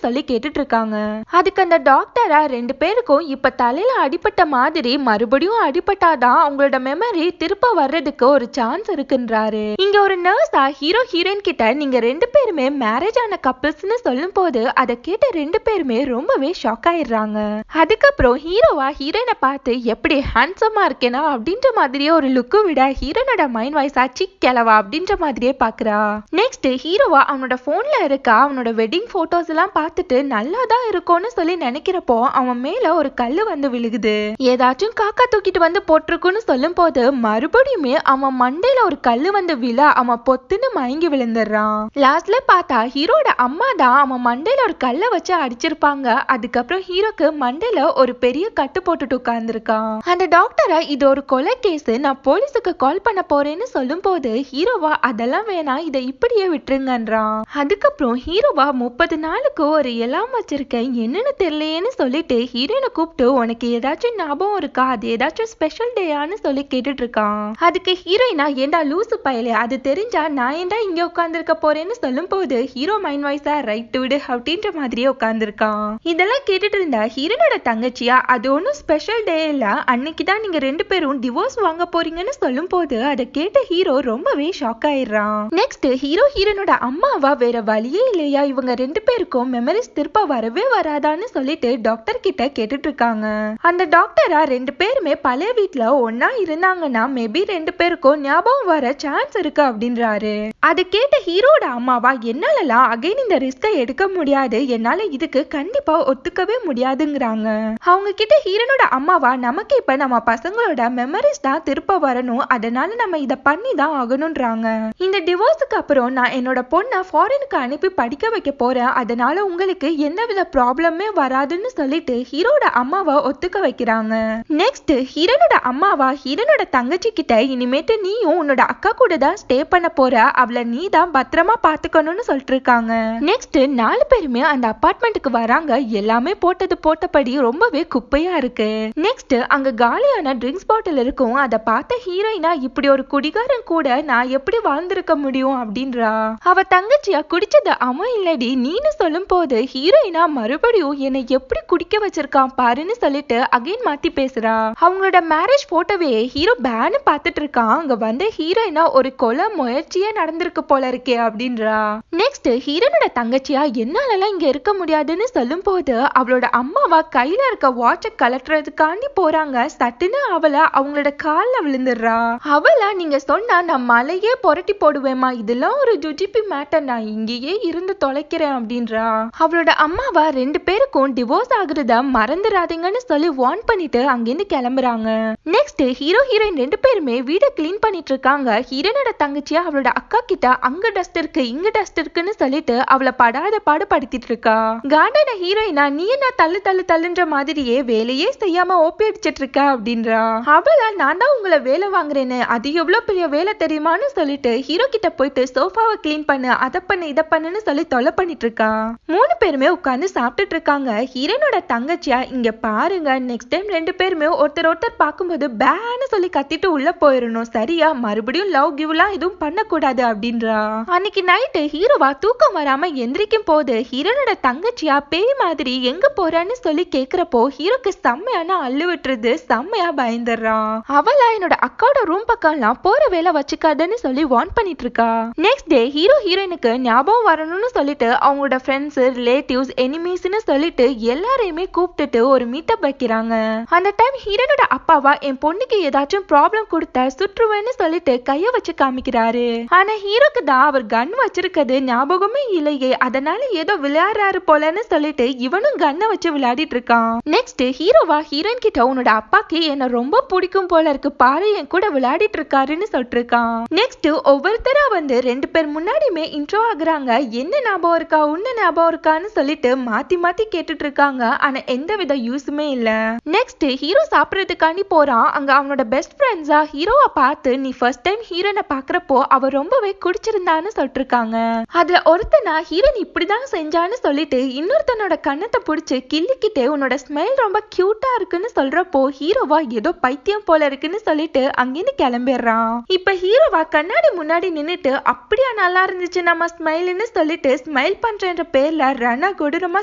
Speaker 1: சொல்லி கேட்டுட்டு இருக்காங்க. அதுக்கு அந்த டாக்டரா 2 பேருக்கும் இப்ப தலையில அடிபட்ட மாதிரி மறுபடியும் அடிபட்டாதான் அவங்களோட மெமரி திருப்ப வர்றதுக்கு ஒரு சான்ஸ் இருக்குன்றாரு. இங்க ஒரு நர்ஸா ஹீரோ ஹீரோயின் கிட்ட நீங்க 2 பேருமே மேரேஜ் ஆன கப்பிள்ஸ்னு சொல்லும் போது அதை கேட்ட 2 பேருமே ரொம்பவே ஷாக் ஆயிடுறாங்க. அதுக்கப்புறம் ஹீரோவா ஹீரோயினை பார்த்து எப்படி ஹேண்ட்ஸமா இருக்கேனா அப்படின்ற மாதிரியே ஒரு லுக்கு விட ஹீரோனோட மைண்ட் வாய்ஸா சிக் கிளவா அப்படின்ற மாதிரியே பாக்குறா. நெக்ஸ்ட் ஹீரோவா அவனோட போன்ல இருக்க அவனோட வெட்டிங் போட்டோஸ் எல்லாம் பார்த்துட்டு நல்லாதான் இருக்கும்னு சொல்லி நினைக்கிறப்போ அவன் மேல ஒரு கல்லு வந்து விழுகுது. ஏதாச்சும் காக்கா தூக்கிட்டு வந்து போட்டிருக்குன்னு சொல்லும் போது மறுபடியுமே அவன் மண்டையில ஒரு கல்லு வந்து விழ அவன் பொத்துன்னு மயங்கி விழுந்துடுறான். லாஸ்ட்ல பார்த்தா ஹீரோட அம்மா தான் அவன் மண்டையில ஒரு கல்லை வச்சு அடிச்சிருப்பாங்க. அதுக்கப்புறம் ஹீரோக்கு மண்டையில ஒரு பெரிய கட்டு போட்டுட்டு உட்கார்ந்துருக்கான். அந்த டாக்டரை இது ஒரு கொலை கேஸ், நான் போலீஸுக்கு கால் பண்ண போறேன்னு சொல்லும் போது ஹீரோவா அதெல்லாம் வேணாம், இதை இப்படியே விட்டுருங்கன்றான். அதுக்கப்புறம் ஹீரோவா 30 நாளுக்கு ஒரு எல்லாம் வச்சிருக்கேன், என்னன்னு தெரியலையேன்னு சொல்லிட்டு ஹீரோயினை கூப்பிட்டு உனக்கு ஏதாச்சும் ஞாபகம் இருக்கா, அது ஏதாச்சும் ஸ்பெஷல் டேயான்னு சொல்லி கேட்டுட்டு இருக்கான். அதுக்கு ஹீரோயினா ஏண்டா லூசு பயலே, அது தெரிஞ்சா நான் ஏண்டா இங்க உட்கார்ந்துருக்க போறேன்னு சொல்லும் போது ஹீரோ மைண்ட் வாய்ஸா ரைட் விடு அப்படின்ற மாதிரியே உட்கார்ந்துருக்கான். இதெல்லாம் கேட்டுட்டு இருந்தா ஹீரோனோட தங்கச்சியா அது ஒன்னும் ஸ்பெஷல் டே இல்ல, அன்னைக்குதான் நீங்க 2 பேரும் டிவோர்ஸ் வாங்க போறீங்கன்னு சொல்லும் போது அதை கேட்ட ஹீரோ ரொம்பவே ஷாக் ஆயிடுறான். நெக்ஸ்ட் ஹீரோ ஹீரோனோட அம்மாவா வேற வழியே இல்லையா, இவங்க 2 பேருக்கும் மெமரிஸ் திருப்ப வரவே வராதான்னு சொல்லிட்டு டாக்டர் கிட்ட கேட்டுட்டு இருக்காங்க. அந்த டாக்டரா 2 பேருமே பழைய வீட்டுல ஒன்னா இருந்தாங்கன்னா மேபி 2 பேருக்கும் ஞாபகம் வர சான்ஸ் இருக்கு அப்படின்றாரு. அதை கேட்ட ஹீரோட அம்மாவா என்னாலலாம் அகைன் இந்த ரிஸ்கை எடுக்க முடியாது, என்னால இதுக்கு கண்டிப்பா ஒத்துக்கவே முடியாதுங்கிறாங்க. அவங்க கிட்ட ஹீரோனோட அம்மாவா நமக்கு இப்ப நம்ம பசங்களோட மெமரிஸ் தான் திருப்ப வரணும், அதனால நம்ம இதை பண்ணி தான் ஆகணும்ன்றாங்க. இந்த டிவோர்ஸுக்கு அப்புறம் நான் என்னோட பொண்ணை ஃபாரினுக்கு அனுப்பி படிக்க வைக்க போறேன், அதனால உங்களுக்கு எந்தவித ப்ராப்ளமே வராதுன்னு சொல்லிட்டு ஹீரோட அம்மாவை ஒத்துக்க வைக்கிறாங்க. நெக்ஸ்ட் ஹீரோனோட அம்மாவா ஹீரோனோட தங்கச்சி கிட்ட இனிமேட்டு நீயும் உன்னோட அக்கா கூட தான் ஸ்டே பண்ண போற, அவளை நீ தான் பத்திரமா பாத்துக்கணும்னு சொல்லிட்டு இருக்காங்க. நெக்ஸ்ட் 4 பேருமே அந்த அபார்ட்மெண்ட்டுக்கு வராங்க. எல்லாமே போட்டபடி ரொம்பவே குப்பையா இருக்கு. நெக்ஸ்ட் அங்க காலியான ட்ரிங்க்ஸ் பாட்டில் இருக்கும். அதை பார்த்த ஹீரோயினா இப்படி ஒரு குடிகாரன் கூட நான் எப்படி வாழ்ந்திருக்க முடியும் அப்படின்றா. அவ தங்கச்சியா குடிச்சது அவன் இல்லடி நீன்னு சொல்லும் போது ஹீரோயினா மறுபடியும் என்னை எப்படி குடிக்க வச்சிருக்கான் பாருன்னு சொல்லிட்டு அகைன் மாத்தி பேசுறா. அவங்களோட மேரேஜ் போட்டோவே ஹீரோ பேனு பார்த்துட்டு இருக்கான். அங்க வந்து ஹீரோயினா ஒரு கொலை முயற்சியே நடந்திருக்கு இருக்கு போல இருக்கே அப்படின்றா. நெக்ஸ்ட் ஹீரோனோட தங்கச்சியா என்னாலலாம் இங்க இருக்க முடியாதுன்னு சொல்லும் போது அவளோட அம்மாவா கையில இருக்க வாட்ச கலட்டுறதுக்காண்டி போறாங்க. சட்டுன்னு அவளை அவங்களோட கால்ல விழுந்துடுறா. அவளா நீங்க சொன்னா நான் மலையே புரட்டி போடுவேமா, இதெல்லாம் ஒரு ஜுஜிபி மேட்டர், நான் இங்கேயே இருந்து தொலைக்கிறேன் அப்படின்றா. அவளோட அம்மாவா 2 பேருக்கும் டிவோர்ஸ் ஆகுறத மறந்துடாதீங்கன்னு சொல்லி வார்ன் பண்ணிட்டு அங்கிருந்து கிளம்புறாங்க. நெக்ஸ்ட் ஹீரோ ஹீரோயின் 2 பேருமே வீட கிளீன் பண்ணிட்டு இருக்காங்க. ஹீரோனோட தங்கச்சியா அவளோட அக்கா கிட்ட அங்க டஸ்ட் இருக்கு இங்க டஸ்ட் இருக்குன்னு சொல்லிட்டு அவளை படாத பாடு படுத்திட்டு இருக்கா. காண்டான ஹீரோயினா நீ என்ன தள்ளு தள்ளு தள்ளுன்ற மாதிரியே வேலையே செய்யாம ஓப்பி அடிச்சிட்டு இருக்க அப்படின்றா. அவளா நான் தான் உங்களை வேலை வாங்குறேன்னு, அது எவ்வளவு பெரிய வேலை தெரியுமான்னு சொல்லிட்டு ஹீரோ கிட்ட போயிட்டு சோஃபாவை கிளீன் பண்ணு அதை பண்ணு இதை பண்ணுன்னு சொல்லி தொலை பண்ணிட்டு இருக்கா. 3 பேருமே உட்காந்து சாப்பிட்டுட்டு இருக்காங்க. ஹீரோனோட தங்கச்சியா இங்க பாருங்க, நெக்ஸ்ட் டைம் 2 பேருமே ஒருத்தர் ஒருத்தர் பார்க்கும்போது பேன்னு சொல்லி கத்திட்டு உள்ள போயிடணும், சரியா? மறுபடியும் லவ் கிவ்லாம் எதுவும் பண்ணக்கூடாது அப்படின்றா. அன்னைக்கு நைட்டு ஹீரோவா தூக்கம் வராம எந்திரிக்கும் போது ஹீரோனோட தங்கச்சியா பேய் மாதிரி எங்க போறான்னு சொல்லி கேக்குறப்போ ஹீரோக்கு செம்மையான அள்ளு விட்டுருது. செம்மையா பயந்துடுறான். அவளா என்னோட அக்காவோட ரூம் பக்கம்லாம் போற வேலை வச்சுக்காதுன்னு சொல்லி வார்ன் பண்ணிட்டு இருக்கா. நெக்ஸ்ட் டே ஹீரோ ஹீரோயினுக்கு ஞாபகம் வரணும்னு சொல்லிட்டு அவங்களோட ஃப்ரெண்ட்ஸ் ரிலேட்டிவ்ஸ் எனிமீஸ்னு சொல்லிட்டு எல்லாரையுமே கூப்பிட்டுட்டு ஒரு மீட்டப் வைக்கிறாங்க. அந்த டைம் ஹீரோனோட அப்பாவா என் பொண்ணுக்கு ஏதாச்சும் ப்ராப்ளம் கொடுத்த சுற்றுவேன்னு சொல்லிட்டு கைய வச்சு காமிக்கிறாரு. ஆனா ஹீரோக்கு தான் அவர் கன் வச்சிருக்கிறது ஞாபகமே இல்லையே, அதனால ஏதோ விளையாடுறாரு போலன்னு சொல்லிட்டு இவனும் கன்னை வச்சு விளையாடிட்டு இருக்கான். நெக்ஸ்ட் ஹீரோவா ஹீரோயின் கிட்ட உன்னோட அப்பாக்கு என்ன ரொம்ப பிடிக்கும் போல இருக்கு பாரு, என் கூட விளையாடிட்டு இருக்காருன்னு சொல்லிட்டு இருக்கான். நெக்ஸ்ட் ஒவ்வொருத்தரா வந்து 2 பேர் முன்னாடியுமே இன்ட்ரோ ஆகுறாங்க. என்ன ஞாபகம் இருக்கா உன்ன ஞாபகம் இருக்கான்னு சொல்லிட்டு மாத்தி மாத்தி கேட்டுட்டு இருக்காங்க. ஆனா எந்த வித யூஸுமே இல்ல. நெக்ஸ்ட் ஹீரோ சாப்பிடறதுக்காண்டி போறான். அங்க அவனோட பெஸ்ட் ஃப்ரெண்ட்ஸா ஹீரோவை பார்த்து நீ ஃபர்ஸ்ட் டைம் ஹீரோனை பாக்குறப்போ அவ ரொம்பவே குடிச்சிருந்தான்னு சொல்லிட்டு இருக்காங்க. அதுல ஒருத்தனா ஹீரோன் இப்படிதான் செஞ்சான்னு சொல்லிட்டு இன்னொருத்தனோட கண்ணத்தை பிடிச்சு கிள்ளிக்கிட்டே உன்னோட ஸ்மைல் ரொம்ப கியூட்டா இருக்குன்னு சொல்றப்போ ஹீரோவா ஏதோ பைத்தியம் போல இருக்குன்னு சொல்லிட்டு அங்கிருந்து கிளம்பிடுறான். இப்ப ஹீரோவா கண்ணாடி முன்னாடி நின்னுட்டு அப்படியா நல்லா இருந்துச்சு நம்ம ஸ்மைல்னு சொல்லிட்டு ஸ்மைல் பண்றன்ற பேர்ல ரணா கொடூரமா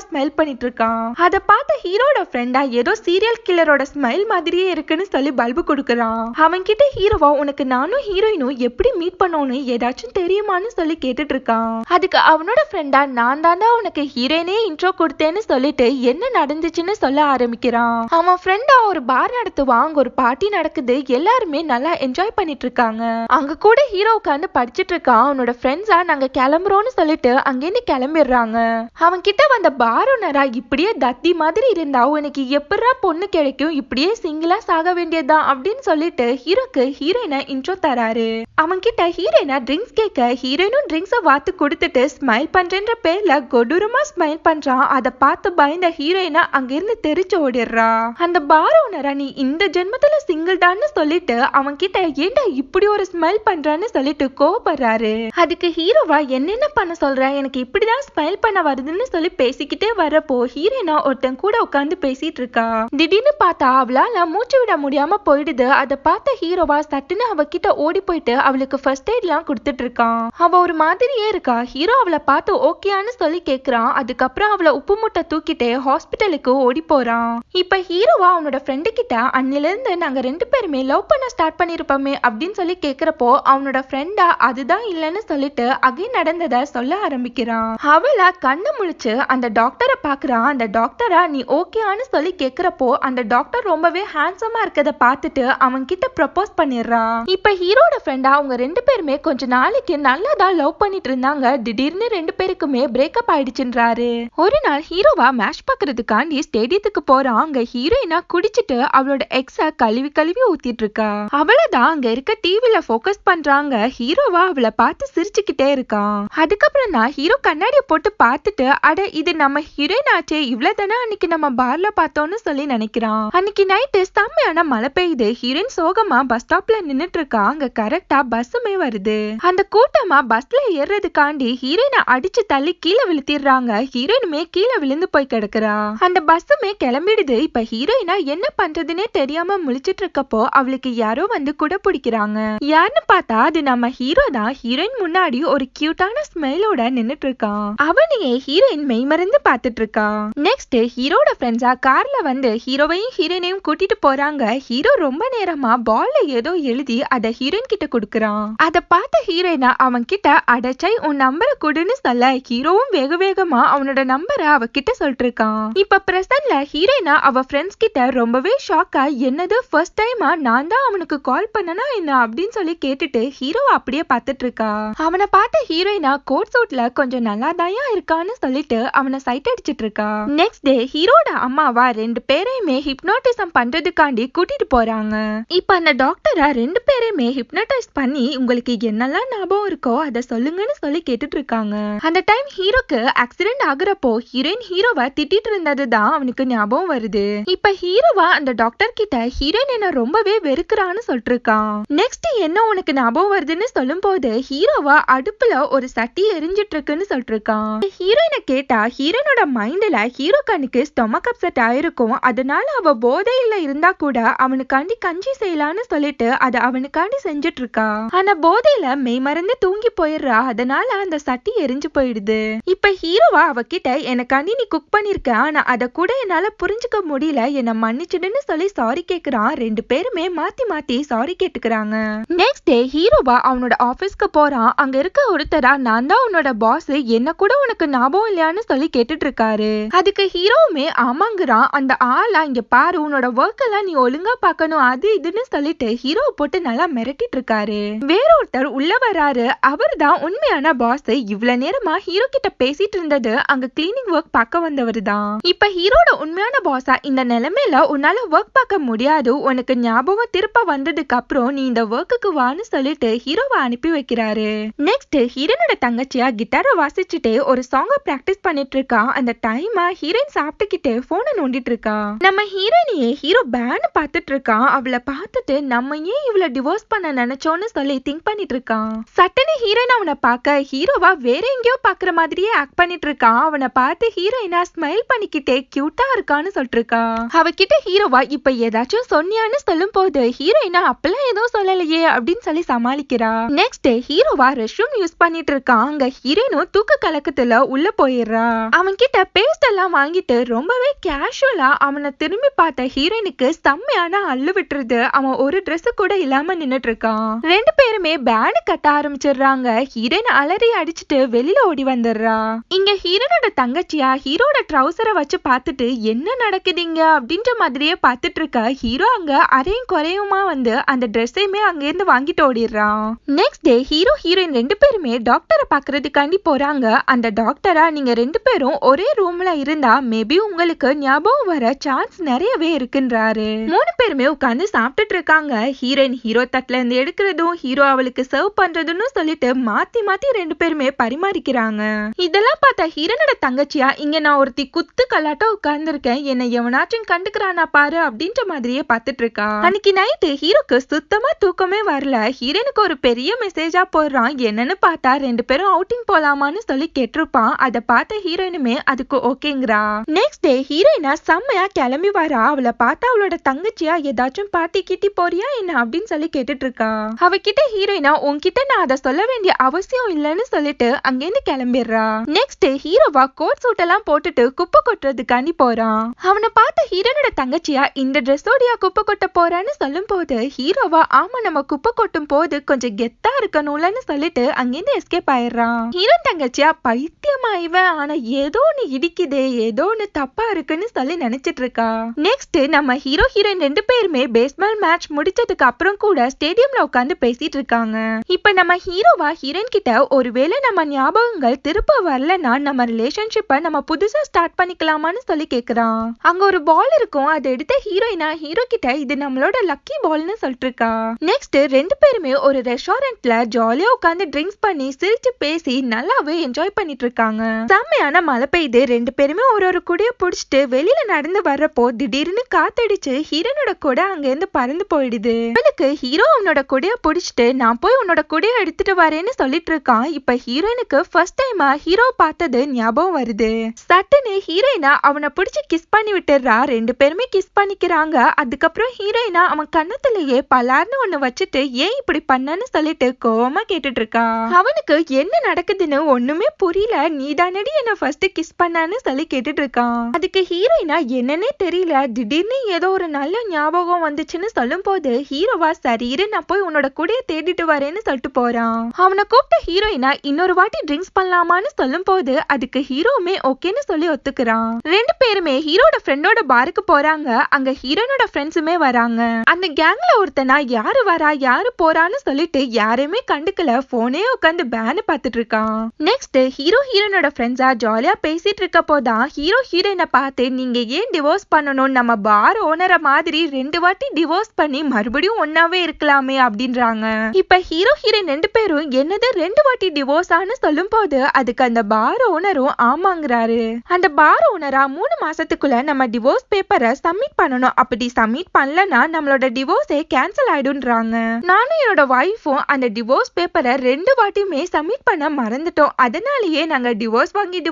Speaker 1: ஸ்மைல் பண்ணிட்டு இருக்கான். அதை பார்த்த ஹீரோட ஃப்ரெண்டா ஏதோ சீரியல் கில்லரோட ஸ்மைல் மாதிரியே இருக்குன்னு சொல்லி பல்பு கொடுக்குறான். அவன் கிட்ட ஹீரோவா உனக்கு நானும் ஹீரோயினும் எப்படி மீட் பண்ணோன்னு ஏதாச்சும் தெரியுமான்னு சொல்லி கேட்டுட்டு இருக்கான். அதுக்கு அவனோட ஃப்ரெண்டா நான் தாண்டா உனக்கு ஹீரோயினே இன்ட்ரோ கொடுத்தேன்னு சொல்லிட்டு என்ன நடந்துச்சுன்னு சொல்ல ஆரம்பிக்கிறான். அவன் ஃப்ரெண்டா ஒரு பார் நடத்துவான். அங்க ஒரு பார்ட்டி நடக்குது. எல்லாருமே நல்லா என்ஜாய் பண்ணிட்டு இருக்காங்க. அங்க கூட ஹீரோ உட்காந்து படிச்சுட்டு இருக்கான். அவனோட ஃப்ரெண்ட்ஸா நாங்க கிளம்புறோம்னு சொல்லிட்டு அங்கேருந்து கிளம்பிடுறாங்க. அவன் கிட்ட வந்த பார் ஓனரா இப்படியே தத்தி மாதிரி இருந்தா உனக்கு எப்படா பொண்ணு கிடைக்கும், இப்படியே சிங்கிளா சாக வேண்டியதுதான் அப்படின்னு சொல்லிட்டு ஹீரோக்கு ஹீரோயினை இன்ட்ரோ தராரு. அவன் கிட்ட ஹீரோயினா ட்ரிங்க்ஸ் கேட்க ஹீரோயினும் ட்ரிங்க்ஸை வாத்து கொடுத்துட்டு ஸ்மைல் பண்றேன்ற பேர்ல கொடூரமா ஸ்மைல் பண்றான். அதை பார்த்து பயந்த ஹீரோயினா அங்கிருந்து தெரிச்சு ஓடிடுறா. அந்த பார் ஓனரா நீ இந்த ஜென்மத்துல சிங்கிள் தான்னு சொல்லிட்டு அவன் கிட்ட ஏண்டா இப்படி ஒரு ஸ்மைல் பண்றான்னு சொல்லிட்டு கோவப்படுறாரு. அதுக்கு ஹீரோவா என்னென்ன பண்ண சொல்ற, எனக்கு இப்படிதான் ஸ்மைல் பண்ண வருதுன்னு சொல்லி பேசிக்கிட்டே வரப்போ ஹீரோயினா ஒருத்தன் கூட உட்காந்து பேசிட்டு இருக்கா. திடீர்னு பார்த்தா அவளால மூச்சு விட முடியாம போயிடுது. அதை பார்த்த ஹீரோவா சட்டுன்னு அவகிட்ட ஓடி போயிட்டு அவளுக்கு ஃபர்ஸ்ட் எய்ட் எல்லாம் கொடுத்துட்டு இருக்கான். அவ ஒரு மாதிரியே இருக்கா. ஹீரோ அவளை பார்த்து ஓகேன்னு சொல்லி கேக்குறான். அதுக்கப்புறம் அவளை உப்பு மூட்டை தூக்கிட்டு ஹாஸ்பிட்டலுக்கு ஓடி போறான். இப்ப ஹீரோவா அவனோட ஃப்ரெண்டு கிட்ட அன்னில இருந்து நாங்க 2 பேருமே லவ் பண்ண ஸ்டார்ட் பண்ணிருப்போமே அப்படின்னு சொல்லி கேக்குறப்போ அவனோட ஃப்ரெண்டா அதுதான் இல்லன்னு சொல்லிட்டு அகைன் நடந்ததை சொல்ல ஆரம்பிக்கிறான். அவளா கண்ணை முழிச்சு அந்த டாக்டரை பாக்குறான். அந்த டாக்டரா நீ ஓகேன்னு சொல்லி கேக்குறப்போ அந்த டாக்டர் ரொம்பவே ஹேண்ட்ஸமா இருக்கத பார்த்துட்டு அவன் கிட்ட ப்ரப்போஸ் பண்ணிடுறான். இப்ப ஹீரோட ஃப்ரெண்டா அவங்க 2 பேருமே கொஞ்ச நாளைக்கு நல்லாதான் லவ் பண்ணிட்டு இருந்தாங்க. திடீர்னு 2 பேருக்குமே பிரேக்கப் ஆயிடுச்சுன்றாரு. ஒரு நாள் ஹீரோவா மேட்ச் பாக்குறதுக்காண்டி ஸ்டேடியத்துக்கு போறான். அங்க ஹீரோயினா குடிச்சிட்டு அவளோட எக்ஸ கழுவி கழுவி ஊத்திட்டு இருக்கா. அவளதான் அங்க இருக்க டிவில போக்கஸ் பண்றாங்க. ஹீரோவா அவளை பார்த்து சிரிச்சுக்கிட்டே இருக்கான். அதுக்கப்புறம் தான் ஹீரோ கண்ணாடிய போட்டு பார்த்துட்டு அட இது நம்ம ஹீரோயின் ஆச்சே, இவ்வளவுதானே அன்னைக்கு நம்ம பார்ல பார்த்தோம்னு சொல்லி நினைக்கிறான். அன்னைக்கு நைட்டு செம்மையான மழை பெய்யுது. ஹீரோயின் சோகமா பஸ் ஸ்டாப்ல நின்னுட்டு இருக்கா. அங்க கரெக்டா பஸ்ஸுமே வருது. அந்த கூட்டமா பஸ்ல ஏறதுக்காண்டி ஹீரோயினை அடிச்சு தள்ளி கீழே விழுத்திடுறாங்க. ஹீரோயினுமே கீழே விழுந்து போய் கிடக்குறா. அந்த பஸ்ஸுமே கிளம்பிடுது. இப்ப ஹீரோயினா என்ன பண்றதுன்னே தெரியாம முழிச்சிட்டு இருக்கப்போ அவளுக்கு யாரோ வந்து கூட பிடிக்கிறாங்க. யாருன்னு பார்த்தா அது நம்ம ஹீரோ தான். ஹீரோயின் முன்னாடி ஒரு கியூட்டான ஸ்மைலோட நின்னுட்டு இருக்கான். அவனையே ஹீரோயின் மெய்மறந்து பார்த்துட்டு இருக்கா. நெக்ஸ்ட் ஹீரோட ஃப்ரெண்ட்ஸா கார்ல வந்து ஹீரோவையும் ஹீரோயினையும் கூட்டிட்டு போறாங்க. ஹீரோ ரொம்ப நேரமா பால்ல ஏதோ எழுதி அத ஹீரோயின் கிட்ட கொடுக்கறான். அத பார்த்த ஹீரோயினா ஹீரோயினா அவன் கிட்ட அடச்சை உன் நம்பரை கொடுன்னு சொல்ல ஹீரோவும் வேக வேகமா அவனோட நம்பரை அவகிட்ட சொல்லிட்டு இருக்கான். இப்ப பிரசன்ட்ல ஹீரோயினா அவ ஃப்ரெண்ட்ஸ் கிட்ட ரொம்பவே ஷாக்கா என்னது ஃபர்ஸ்ட் டைமா நான் தான் அவனுக்கு கால் பண்ணனா என்ன அப்படின்னு சொல்லி கேட்டுட்டு ஹீரோவை அப்படியே பார்த்துட்டு இருக்கா. அவனை பார்த்த ஹீரோயினா கோட் சூட்ல கொஞ்சம் நல்லாதாயா இருக்கான்னு சொல்லிட்டு அவனை சைட் அடிச்சிட்டு இருக்கா. நெக்ஸ்ட் டே ஹீரோட அம்மாவா ரெண்டு பேரையுமே ஹிப்னோட்டிசம் பண்றதுக்காண்டி கூட்டிட்டு போறாங்க. இப்ப அந்த டாக்டரா ரெண்டு பேரையுமே ஹிப்னோடைஸ் பண்ணி உங்களுக்கு என்னெல்லாம் ஞாபகம் இருக்கோ அதை சொல்லுங்கன்னு சொல்லி கேட்டுட்டு இருக்காங்க. அந்த டைம் ஹீரோக்கு ஆக்சிடென்ட் ஆகுறப்போ ஹீரோயின் ஹீரோவை திட்டிட்டு இருந்ததுதான் அவனுக்கு ஞாபகம் வருது. இப்ப ஹீரோவா அந்த டாக்டர் கிட்ட ஹீரோயின் என்ன ரொம்பவே வெறுக்கிறான்னு சொல்லிட்டு இருக்கான். நெக்ஸ்ட் என்ன உனக்கு ஞாபகம் வருதுன்னு சொல்லும் போது ஹீரோவா அடுப்புல ஒரு சட்டி எரிஞ்சிட்டு இருக்குன்னு சொல்லிட்டு இருக்கான். ஹீரோயினை கேட்டா ஹீரோனோட மைண்ட்ல ஹீரோ கண்ணுக்கு ஸ்டொமக் அப்செட் ஆயிருக்கும். அதனால அவ போதையில இருந்தா கூட அவனுக்காண்டி கஞ்சி செய்யலான்னு சொல்லிட்டு அதை அவனுக்காண்டி செஞ்சுட்டு இருக்கா. ஆனா போதையில மெய் மறந்து தூங்கி போயிடுறா. அதனால அந்த சட்டி எரிஞ்சு போயிடுது. இப்ப ஹீரோவா அவகிட்ட எனக்காண்டி நீ குக் பண்ணிருக்க ஆனா அத கூட என்னால புரிஞ்சுக்க முடியல என்ன மன்னிச்சிடுன்னு சொல்லி சாரி கேக்குறான். ரெண்டு பேருமே மாத்தி மாத்தி சாரி கேட்டுக்கிறாங்க. நெக்ஸ்ட் டே ஹீரோவா அவனோட ஆபீஸ்க்கு போறான். அங்க இருக்க ஒருத்தரா நான் தான் உன்னோட பாஸ் என்ன கூட உனக்கு ஞாபகம் இல்லையான்னு சொல்லி கேட்டுட்டு இருக்காரு. அதுக்கு ஹீரோவுமே ஆமாங்கிறான். அந்த ஆளா இங்க பாரு உன்னோட ஒர்க் எல்லாம் நீ ஒழுங்கா பாக்கணும் அது இதுன்னு சொல்லிட்டு ஹீரோவை போட்டு நல்லா மிரட்டிட்டு இருக்காரு. வேற ஒருத்தர் உள்ள வராரு. அவர் தான் உண்மையான பாஸ். இவ்வளவு நேரமா ஹீரோ கிட்ட பேசிட்டு இருந்தது அங்க கிளீனிங் ஒர்க் பார்க்க வந்தவர் தான். இப்ப ஹீரோட உண்மையான பாஸா இந்த நிலைமையில உன்னால ஒர்க் பார்க்க முடியாது. உனக்கு ஞாபகம் திருப்ப வந்ததுக்கு அப்புறம் நீ இந்த ஒர்க்குக்கு வான்னு சொல்லிட்டு ஹீரோவை அனுப்பி வைக்கிறாரு. நெக்ஸ்ட் ஹீரோனோட தங்கச்சியா கிட்டாரை வாசிச்சுட்டே ஒரு சாங்க பிராக்டிஸ் பண்ணிட்டு இருக்கா. அந்த டைமா ஹீரோயின் சாப்பிட்டுக்கிட்டே போனை நோண்டிட்டு இருக்கா. நம்ம ஹீரோயினியே ஹீரோ பேன் பார்த்துட்டு இருக்கான். அவளை பார்த்துட்டு நம்ம ஏன் இவ்வளவு டிவோர்ஸ் பண்ண நினைச்சோன்னு சொல்லி திங்க் பண்ணிட்டு இருக்கான். சட்டனு ஹீரோயின் அவனை பார்க்க ஹீரோவா வேற எங்கேயோ பாக்குற மாதிரியே ஆக்ட் பண்ணிட்டு இருக்கான். அவனை பார்த்து ஹீரோயினா ஸ்மைல் பண்ணிக்கிட்டே கியூட்டா இருக்கான்னு சொல்லிட்டு இருக்கா. அவகிட்ட ஹீரோவா இப்ப ஏதாச்சும் சொன்னியான்னு சொல்லும் போது ஹீரோயினா அப்பெல்லாம் எதுவும் சொல்லலையே அப்படின்னு சொல்லி சமாளிக்கிறா. நெக்ஸ்ட் ஹீரோவா ரெஸ்ட் ரூம் யூஸ் பண்ணிட்டு இருக்கான். அங்க ஹீரோயினும் தூக்க கலக்கத்துல உள்ள போயிடுறா. அவன் கிட்ட பேஸ்ட் எல்லாம் வாங்கிட்டு ரொம்பவே கேஷுவலா அவனை திரும்பி பார்த்த ஹீரோயினுக்கு செம்மையான அள்ளு விட்டுருது. அவன் ஒரு ட்ரெஸ் கூட இல்லாம நின்னுட்டு இருக்கான். ரெண்டு பேருமே பேண்ட் கட்ட ஆரம்பிச்சிடுறாங்க. ஹீரோயின் அலறி அடிச்சுட்டு வெளியில ஓடி வந்துடுறா. இங்க ஹீரோனோட தங்கச்சியா ஹீரோட ட்ரௌசரை வச்சு பார்த்துட்டு என்ன நடக்குதுங்க அப்படின்ற மாதிரியே பார்த்துட்டு இருக்க. ஹீரோ அங்க அரையும் குறையுமா வந்து அந்த ட்ரெஸ்ஸையுமே அங்க இருந்து வாங்கிட்டு ஓடிடுறான். நெக்ஸ்ட் டே ஹீரோ ஹீரோயின் ரெண்டு பேருமே டாக்டரை பாக்குறதுக்காண்டி போறாங்க. அந்த டாக்டரா நீங்க ரெண்டு பேரும் ஒரே ரூம்ல இருந்தா மேபி உங்களுக்கு ஞாபகம் வர சான்ஸ் நிறையவே இருக்குன்றாரு. மூணு பேருமே உட்கார்ந்து சாப்பிட்டுட்டு இருக்காங்க. ஹீரோயின் ஹீரோ தட்டுல இருந்து எடுக்கிறதும் ஹீரோ அவளுக்கு சர்வ் பண்றதுன்னு சொல்லிட்டு மாத்தி மாத்தி ரெண்டு பேருமே பரிமாறிக்கிறாங்க. இதெல்லாம் பார்த்தா ஹீரோனோட தங்கச்சியா இங்க நான் ஒருத்தி குத்து கலாட்டா உட்கார்ந்து இருக்கேன் என்னை எவனாச்சும் கண்டுக்கிறானா பாரு அப்படின்ற மாதிரியே பார்த்துட்டு இருக்கா. அன்னைக்கு நைட்டு ஹீரோக்கு சுத்தமா தூக்கமே வரல. ஹீரோனுக்கு ஒரு பெரிய மெசேஜா போடுறான். என்னன்னு பார்த்தா ரெண்டு பேரும் அவுட்டிங் போலாமான்னு சொல்லி கேட்டிருப்பான். அதை பார்த்த ஹீரோயினுமே அதுக்கு ஓகேங்கிறா. நெக்ஸ்ட் டே ஹீரோயினா செம்மையா கிளம்பி வரா. அவளை பார்த்தா அவளோட தங்கச்சியா ஏதாச்சும் பாட்டி கிட்டி போறியா என்ன அப்படின்னு சொல்லி கேட்டுட்டு இருக்கா. அவகிட்ட ஹீரோயினா உன்கிட்ட நான் அதை சொல்ல வேண்டிய அவசியம் இல்லைன்னு சொல்லிட்டு அங்கேருந்து கிளம்பிடுறா. நெக்ஸ்ட் ஹீரோவா கோட் சூட் எல்லாம் போட்டுட்டு குப்பை கொட்டுறதுக்காண்டி போறான். அவனை பார்த்த ஹீரோனோட தங்கச்சியா இந்த ட்ரெஸ்ஸோடியா குப்பை கொட்ட போறான்னு சொல்லும் போது ஹீரோவா ஆமா நம்ம குப்பை கொட்டும் போது கொஞ்சம் கெத்தா இருக்கணும்லன்னு சொல்லிட்டு அங்கேருந்து எஸ்கேப் ஆயிடுறான். ஹீரோன் தங்கச்சியா பைத்தியமாயிவன் ஆனா ஏதோ ஒன்னு இடிக்குதே ஏதோ ஒன்னு தப்பா இருக்குன்னு சொல்லி நினைச்சிட்டு இருக்கா. நெக்ஸ்ட் நம்ம ஹீரோ ஹீரோயின் ரெண்டு பேருமே பேஸ்பால் மேட்ச் முடிச்சதுக்கு அப்புறம் கூட ஸ்டேடியம்ல உட்காந்து பேசிட்டு இருக்காங்க. இப்ப நம்ம ஹீரோவா ஹீரோயின் கிட்ட ஒருவேளை நம்ம ஞாபகங்கள் திருப்ப வரலன்னா நம்ம ரிலேஷன்ஷிப்பை நம்ம புதுசா ஸ்டார்ட் பண்ணிக்கலாமான்னு சொல்லி கேக்குறான். அங்க ஒரு பால் இருக்கும். அதை எடுத்த ஹீரோயினா ஹீரோ கிட்ட இது நம்மளோட லக்கி பால்னு சொல்லிட்டு இருக்கா. நெக்ஸ்ட் ரெண்டு பேருமே ஒரு ரெஸ்டாரண்ட்ல ஜாலியா உட்காந்து ட்ரிங்க்ஸ் பண்ணி சிரிச்சு பேசி நல்லாவே என்ஜாய் பண்ணிட்டு இருக்காங்க. செம்மையான மழை பெய்யுது. ரெண்டு பேருமே ஒரு குடைய புடிச்சிட்டு வெளியில நடந்து வர்றப்போ திடீர்னு காத்தடிச்சு ஹீரோனோட கூட அங்க இருந்து பறந்து போயிடுது. அவளுக்கு ஹீரோ அவனோட கொடைய புடிச்சிட்டு நான் போய் உன்னோட கொடைய எடுத்துட்டு வரேன்னு சொல்லிட்டு இருக்கான். இப்ப ஹீரோயினுக்கு ஃபர்ஸ்ட் டைமா ஹீரோ பார்த்தது ஞாபகம் வருது. சட்டுன்னு ஹீரோயினா அவனை பிடிச்சு கிஸ் பண்ணி விட்டுறா. ரெண்டு பேருமே கிஸ் பண்ணிக்கிறாங்க. அதுக்கப்புறம் ஹீரோயினா அவன் கண்ணத்திலேயே பலார்னு ஒண்ணு வச்சுட்டு ஏன் இப்படி பண்ணன்னு சொல்லிட்டு கோவமா கேட்டுட்டு இருக்கா. அவனுக்கு என்ன நடக்குதுன்னு ஒண்ணுமே புரியல. நீதானடி என்ன ஃபர்ஸ்ட் கிஸ் பண்ணான்னு சொல்லி கேட்டுட்டு இருக்கான். அதுக்கு ஹீரோயினா என்னன்னே தெரியல திடீர்னு ஏதோ ஒரு நல்ல ஞாபகம் வந்துச்சுன்னு சொல்லும் போது ஹீரோவா சரி இரு நான் போய் உன்னோட கூடைய தேடிட்டு வரேன்னு சொல்லிட்டு போறான். அவனை கூப்பிட்ட ஹீரோயினா இன்னொரு வாட்டி ட்ரிங்க்ஸ் பண்ணலாமான்னு சொல்லும் போது அதுக்கு ஹீரோவுமே ஓகேன்னு சொல்லி ஒத்துக்கிறான். ரெண்டு பேருமே ஹீரோட ஃப்ரெண்டோட பாருக்கு போறாங்க. அங்க ஹீரோனோட ஃப்ரெண்ட்ஸுமே வராங்க. அந்த கேங்ல ஒருத்தனா யாரு வரா யாரு போறான்னு சொல்லிட்டு யாரையுமே கண்டுக்கல, போனே உட்காந்து பேனு பார்த்துட்டு இருக்கான். நெக்ஸ்ட் ஹீரோ ஹீரோனோட ஃப்ரெண்ட்ஸா ஜாலியா பேசிட்டு இருக்க போதான் ஹீரோ ஹீரோயினை பார்த்து நீங்க ஏன் டிவோர்ஸ் பண்ணணும், நம்ம பார் ஓனரை மாதிரி 2 வாட்டி டிவோர்ஸ் பண்ணி மறுபடியும் ஒன்னாவே இருக்கலாமே அப்படின்றாங்க. இப்ப ஹீரோ ஹீரோயின் 2 பேரும் என்னது 2 வாட்டி டிவோர்ஸ் ஆன்னு சொல்லும் போது அதுக்கு அந்த பார் ஓனரும் ஆமாங்கிறாரு. அந்த பார் ஓனரா 3 மாசத்துக்குள்ள நம்ம டிவோர்ஸ் பேப்பரை சப்மிட் பண்ணணும், அப்படி சப்மிட் பண்ணலனா நம்மளோட டிவோர்ஸே கேன்சல் ஆயிடும்ன்றாங்க. நானும் என்னோட வைஃபும் அந்த டிவோர்ஸ் பேப்பரை 2 வாட்டியுமே சப்மிட் பண்ண மறந்துட்டோம், அதனாலேயே நாங்க டிவோர்ஸ் வாங்கி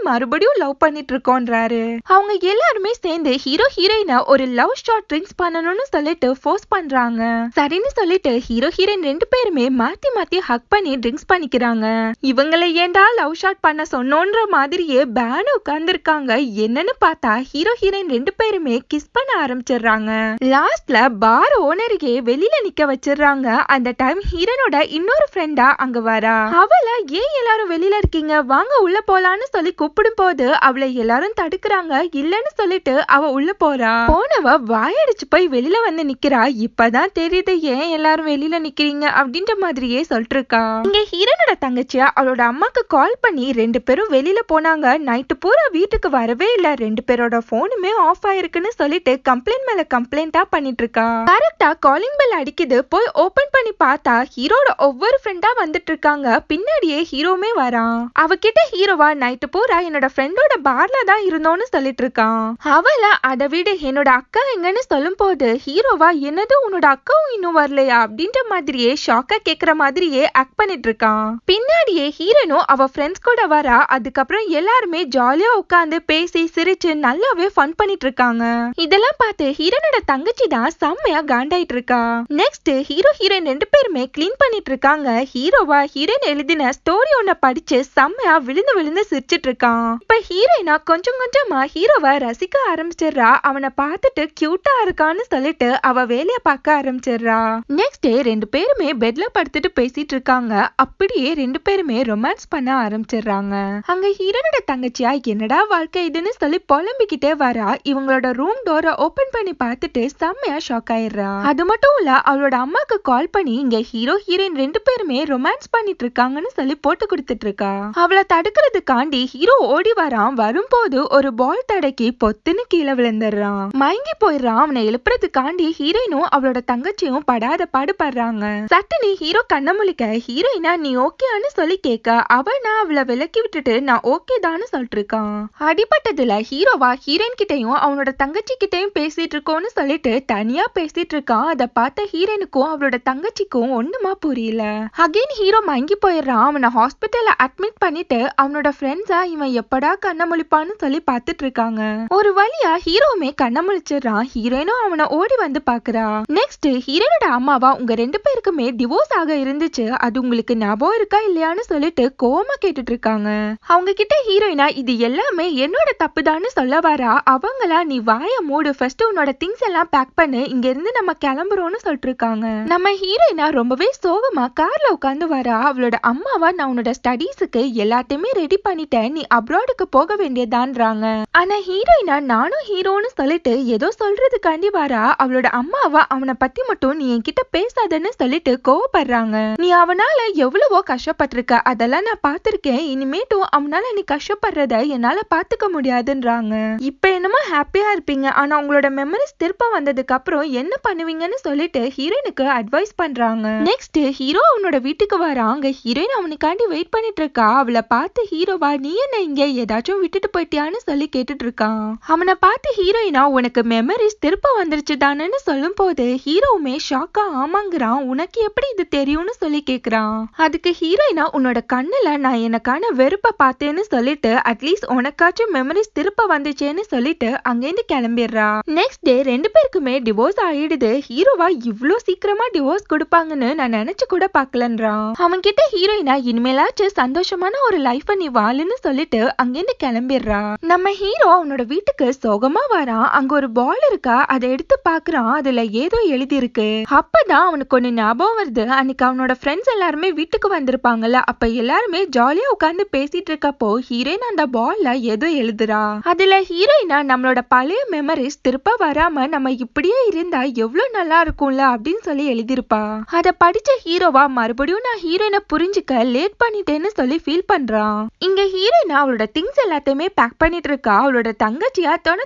Speaker 1: மறுபடியும் லவ் பண்ணிட்டு இருக்கோன்றாரு. அவங்க எல்லாருமே சேர்ந்து ஹீரோ ஹீரோயினை ஒரு லவ் ஷாட் ட்ரிங்க்ஸ் பண்ணணும்னு சொல்லிட்டு ஃபோர்ஸ் பண்றாங்க. சரின்னு சொல்லிட்டு ஹீரோ ஹீரோயின் 2 பேருமே மாத்தி மாத்தி ஹக் பண்ணி ட்ரிங்க்ஸ் பண்ணிக்கிறாங்க. இவங்களை ஏண்டா லவ் ஷாட் பண்ண சொன்னோன்ற மாதிரியே பேனு உட்கார்ந்து இருக்காங்க. என்னன்னு பார்த்தா ஹீரோ ஹீரோயின் 2 பேருமே கிஸ் பண்ண ஆரம்பிச்சிடுறாங்க. லாஸ்ட்ல பார் ஓனருக்கே வெளியில நிக்க வச்சிடுறாங்க. அந்த டைம் ஹீரோனோட இன்னொரு ஃப்ரெண்டா அங்க வரா. அவளை ஏன் எல்லாரும் வெளியில இருக்கீங்க, வாங்க உள்ள போலான்னு சொல்லி கூப்பிடும் போது அவளை எல்லாரும் தடுக்கிறாங்க. இல்லன்னு சொல்லிட்டு அவ உள்ள போறா. போனவ வாயடிச்சு போய் வெளியில வந்து நிக்கிறா. இப்பதான் தெரியுது ஏன் எல்லாரும் வெளியில நிக்கிறீங்க அப்படின்ற மாதிரியே சொல்லிட்டு இருக்கா. இங்க ஹீரோனோட தங்கச்சியா அவளோட அம்மாக்கு கால் பண்ணி 2 பேரும் வெளியில போனாங்க. நைட்டு பூரா வீட்டுக்கு வரவே இல்ல, 2 பேரோட போனுமே ஆஃப் ஆயிருக்குன்னு சொல்லிட்டு கம்ப்ளைண்ட் மேல கம்ப்ளைண்டா பண்ணிட்டு இருக்கா. கரெக்டா காலிங் பெல் அடிக்குது. போய் ஓபன் பண்ணி பார்த்தா ஹீரோட ஒவ்வொரு ஃப்ரெண்டா வந்துட்டு இருக்காங்க. பின்னாடியே ஹீரோமே வரான். அவகிட்ட ஹீரோவா நைட்டு பூரா என்னோட ஃப்ரெண்டோட பார்ல தான் இருந்தோன்னு சொல்லிட்டு இருக்கான். அவளை அதை விட என்னோட அக்கா எங்கன்னு சொல்லும் போது ஹீரோவா என்னது உன்னோட அக்காவும் இன்னும் வரலையா அப்படின்ற மாதிரியே ஷாக்கா கேக்குற மாதிரியே ஆக்ட் பண்ணிட்டு இருக்கான். பின்னாடியே ஹீரோனும் அவ ஃப்ரெண்ட்ஸ் கூட வரா. அதுக்கப்புறம் எல்லாருமே ஜாலியா உட்காந்து பேசி சிரிச்சு நல்லாவே ஃபன் பண்ணிட்டு இருக்காங்க. இதெல்லாம் பார்த்து ஹீரோனோட தங்கச்சி தான் செம்மையா காண்டாயிட்டு இருக்கா. நெக்ஸ்ட் ஹீரோ ஹீரோயின் 2 பேருமே கிளீன் பண்ணிட்டு இருக்காங்க. ஹீரோவா ஹீரோயின் எழுதின ஸ்டோரி ஒன்ன படிச்சு செம்மையா விழுந்து விழுந்து சிரிச்சிட்டு இருக்கான். இப்ப ஹீரோயினா கொஞ்சம் கொஞ்சமா ஹீரோவை ரசிக்க ஆரம்பிச்சிடுறா. அவனை பார்த்துட்டு கியூட்டா இருக்கான்னு சொல்லிட்டு அவ வேலைய பார்க்க ஆரம்பிச்சிடுறா. நெக்ஸ்ட் டே 2 பேருமே பெட்ல படுத்துட்டு பேசிட்டு இருக்காங்க. அப்படியே 2 பேருமே ரொமான்ஸ் பண்ண ஆரம்பிச்சிடுறாங்க. அங்க ஹீரோனோட தங்கச்சியா என்னடா வாழ்க்கை இதுன்னு சொல்லி புலம்பிக்கிட்டே வரா. இவங்களோட ரூம் டோரை ஓபன் பண்ணி பார்த்துட்டு செம்மையா ஷாக் ஆயிடுறா. அது மட்டும் இல்ல அவளோட அம்மாக்கு கால் பண்ணி இங்க ஹீரோ ஹீரோயின் 2 பேருமே ரொமான்ஸ் பண்ணிட்டு இருக்காங்கன்னு சொல்லி போட்டு கொடுத்துட்டு இருக்கா. அவளை தடுக்கிறதுக்காண்டி ஹீரோ ஓடி வரான். வரும்போது ஒரு பால் தடக்கி பொத்துன்னு கீழே விழுந்துடுறான். மயங்கி போயிடுறான். அவனை எழுப்புறதுக்காண்டி ஹீரோயினும் அவளோட தங்கச்சியும் படாத பாடுபடுறாங்க. சட்டுனி ஹீரோ கண்ண முழிக்க ஹீரோயினா நீ ஓகேன்னு சொல்லி கேட்க நான் அவளை விலக்கி விட்டுட்டு நான் ஓகே தான்னு சொல்லிட்டு இருக்கான். அடிபட்டதுல ஹீரோவா ஹீரோயின் கிட்டையும் அவனோட தங்கச்சி கிட்டையும் பேசிட்டு இருக்கோன்னு சொல்லிட்டு தனியா பேசிட்டு இருக்கான். அதை பார்த்த ஹீரோயினுக்கும் அவளோட தங்கச்சிக்கும் ஒண்ணுமா புரியல. அகைன் ஹீரோ மயங்கி போயிடுறான். அவனை ஹாஸ்பிட்டல்ல அட்மிட் பண்ணிட்டு அவனோட ஃப்ரெண்ட்ஸா இவன் எப்படா கண்ண முழிப்பான்னு சொல்லி பார்த்துட்டு இருக்காங்க. ஒரு வழியா ஹீரோவுமே கண்ண முழிச்சிடுறான். ஹீரோயினும் அவனை ஓடி வந்து பாக்குறா. நெக்ஸ்ட் ஹீரோனோட அம்மாவா உங்க 2 பேருக்குமே டிவோர்ஸ் ஆக இருந்துச்சு, அது உங்களுக்கு ஞாபகம் இருக்கா இல்லையான்னு சொல்லிட்டு கோவமா கேட்டுட்டு இருக்காங்க. அவங்க கிட்ட ஹீரோயினா இது எல்லாமே என்னோட தப்புதான்னு சொல்ல வரா. அவங்களா நீ வாய மூடு, ஃபர்ஸ்ட் உன்னோட திங்ஸ் எல்லாம் பேக் பண்ணு, இங்க இருந்து நம்ம கிளம்புறோம்னு சொல்லிட்டு இருக்காங்க. நம்ம ஹீரோயினா ரொம்பவே சோகமா கார்ல உட்காந்து வரா. அவளோட அம்மாவா நான் உன்னோட ஸ்டடீஸுக்கு எல்லாத்தையுமே ரெடி பண்ணிட்டேன், நீ அப்ராடுக்கு போக வேண்டியதான்றாங்க. ஆனா ஹீரோயினா நானும் ஹீரோன்னு சொல்லிட்டு ஏதோ சொல்றதுக்காண்டி வரா. அவளோட அம்மாவா அவனை பத்தி மட்டும் நீ என்கிட்ட பேசாதன்னு சொல்லிட்டு கோவப்படுறாங்க. நீ அவனால எவ்வளவோ கஷ்டப்பட்டிருக்க, அதெல்லாம் நான் பார்த்திருக்கேன், இனிமேட்டும் அவனால நீ கஷ்டப்படுறத என்னால பாத்துக்க முடியாதுன்றாங்க. இப்ப என்னமோ ஹாப்பியா இருப்பீங்க, ஆனா உங்களோட மெமரிஸ் திருப்ப வந்ததுக்கு அப்புறம் என்ன பண்ணுவீங்கன்னு சொல்லிட்டு ஹீரோயினுக்கு அட்வைஸ் பண்றாங்க. நெக்ஸ்ட் ஹீரோ அவனோட வீட்டுக்கு வரான். அங்க ஹீரோயின் அவனுக்காண்டி வெயிட் பண்ணிட்டு இருக்கா. அவளை பார்த்து ஹீரோவா நீ என்ன இங்க ஏதாச்சும் விட்டுட்டு போயிட்டியான்னு சொல்லி கேட்டுட்டு இருக்கான். அவனை பார்த்து ஹீரோயினா உனக்கு மெமரிஸ் திருப்ப வந்துருச்சு தானேன்னு சொல்லும் போது ஹீரோவுமே ஷாக்கா ஆமாங்கிறான். உனக்கு எப்படி இது தெரியும்னு சொல்லி கேக்குறான். அதுக்கு ஹீரோயினா உன்னோட கண்ணுல நான் எனக்கான வெறுப்ப பார்த்தேன்னு சொல்லிட்டு அட்லீஸ்ட் உனக்காச்சும் மெமரிஸ் திருப்ப வந்துச்சேன்னு சொல்லிட்டு அங்கேருந்து கிளம்பிடுறா. நெக்ஸ்ட் டே 2 பேருக்குமே டிவோர்ஸ் ஆயிடுது. ஹீரோவா இவ்ளோ சீக்கிரமா டிவோர்ஸ் கொடுப்பாங்கன்னு நான் நினைச்சு கூட பாக்கலன்றான். அவன் கிட்ட ஹீரோயினா இனிமேலாச்சும் சந்தோஷமான ஒரு லைஃப நீ வாழுன்னு சொல்லிட்டு அங்கேருந்து கிளம்பிடுறா. நம்ம ஹீரோ அவனோட வீட்டுக்கு சோகமா வரான். அங்க ஒரு பால் இருக்கா, அதை எடுத்து பாக்குறான். அதுல ஏதோ எழுதி இருக்கு. அப்பதான் அவனுக்கு ஒண்ணு ஞாபகம் வருது. அன்னைக்கு அவனோட ஃப்ரெண்ட்ஸ் எல்லாருமே வீட்டுக்கு வந்திருப்பாங்கல்ல, அப்ப எல்லாருமே ஜாலியா உட்கார்ந்து பேசிட்டு இருக்கப்போ ஹீரோயின் அந்த பால்ல ஏதோ எழுதுறா. அதுல ஹீரோயினா நம்மளோட பழைய மெமரிஸ் திருப்ப வராம நம்ம இப்படியே இருந்தா எவ்வளவு நல்லா இருக்கும்ல அப்படின்னு சொல்லி எழுதிருப்பா. அத படிச்ச ஹீரோவா மறுபடியும் நான் ஹீரோயினை புரிஞ்சுக்க லேட் பண்ணிட்டேன்னு சொல்லி ஃபீல் பண்றான். இங்க ஹீரோயினா அவளோட திங்ஸ் எல்லாத்தையுமே பேக் பண்ணிட்டு இருக்கா. அவளோட தங்கச்சியா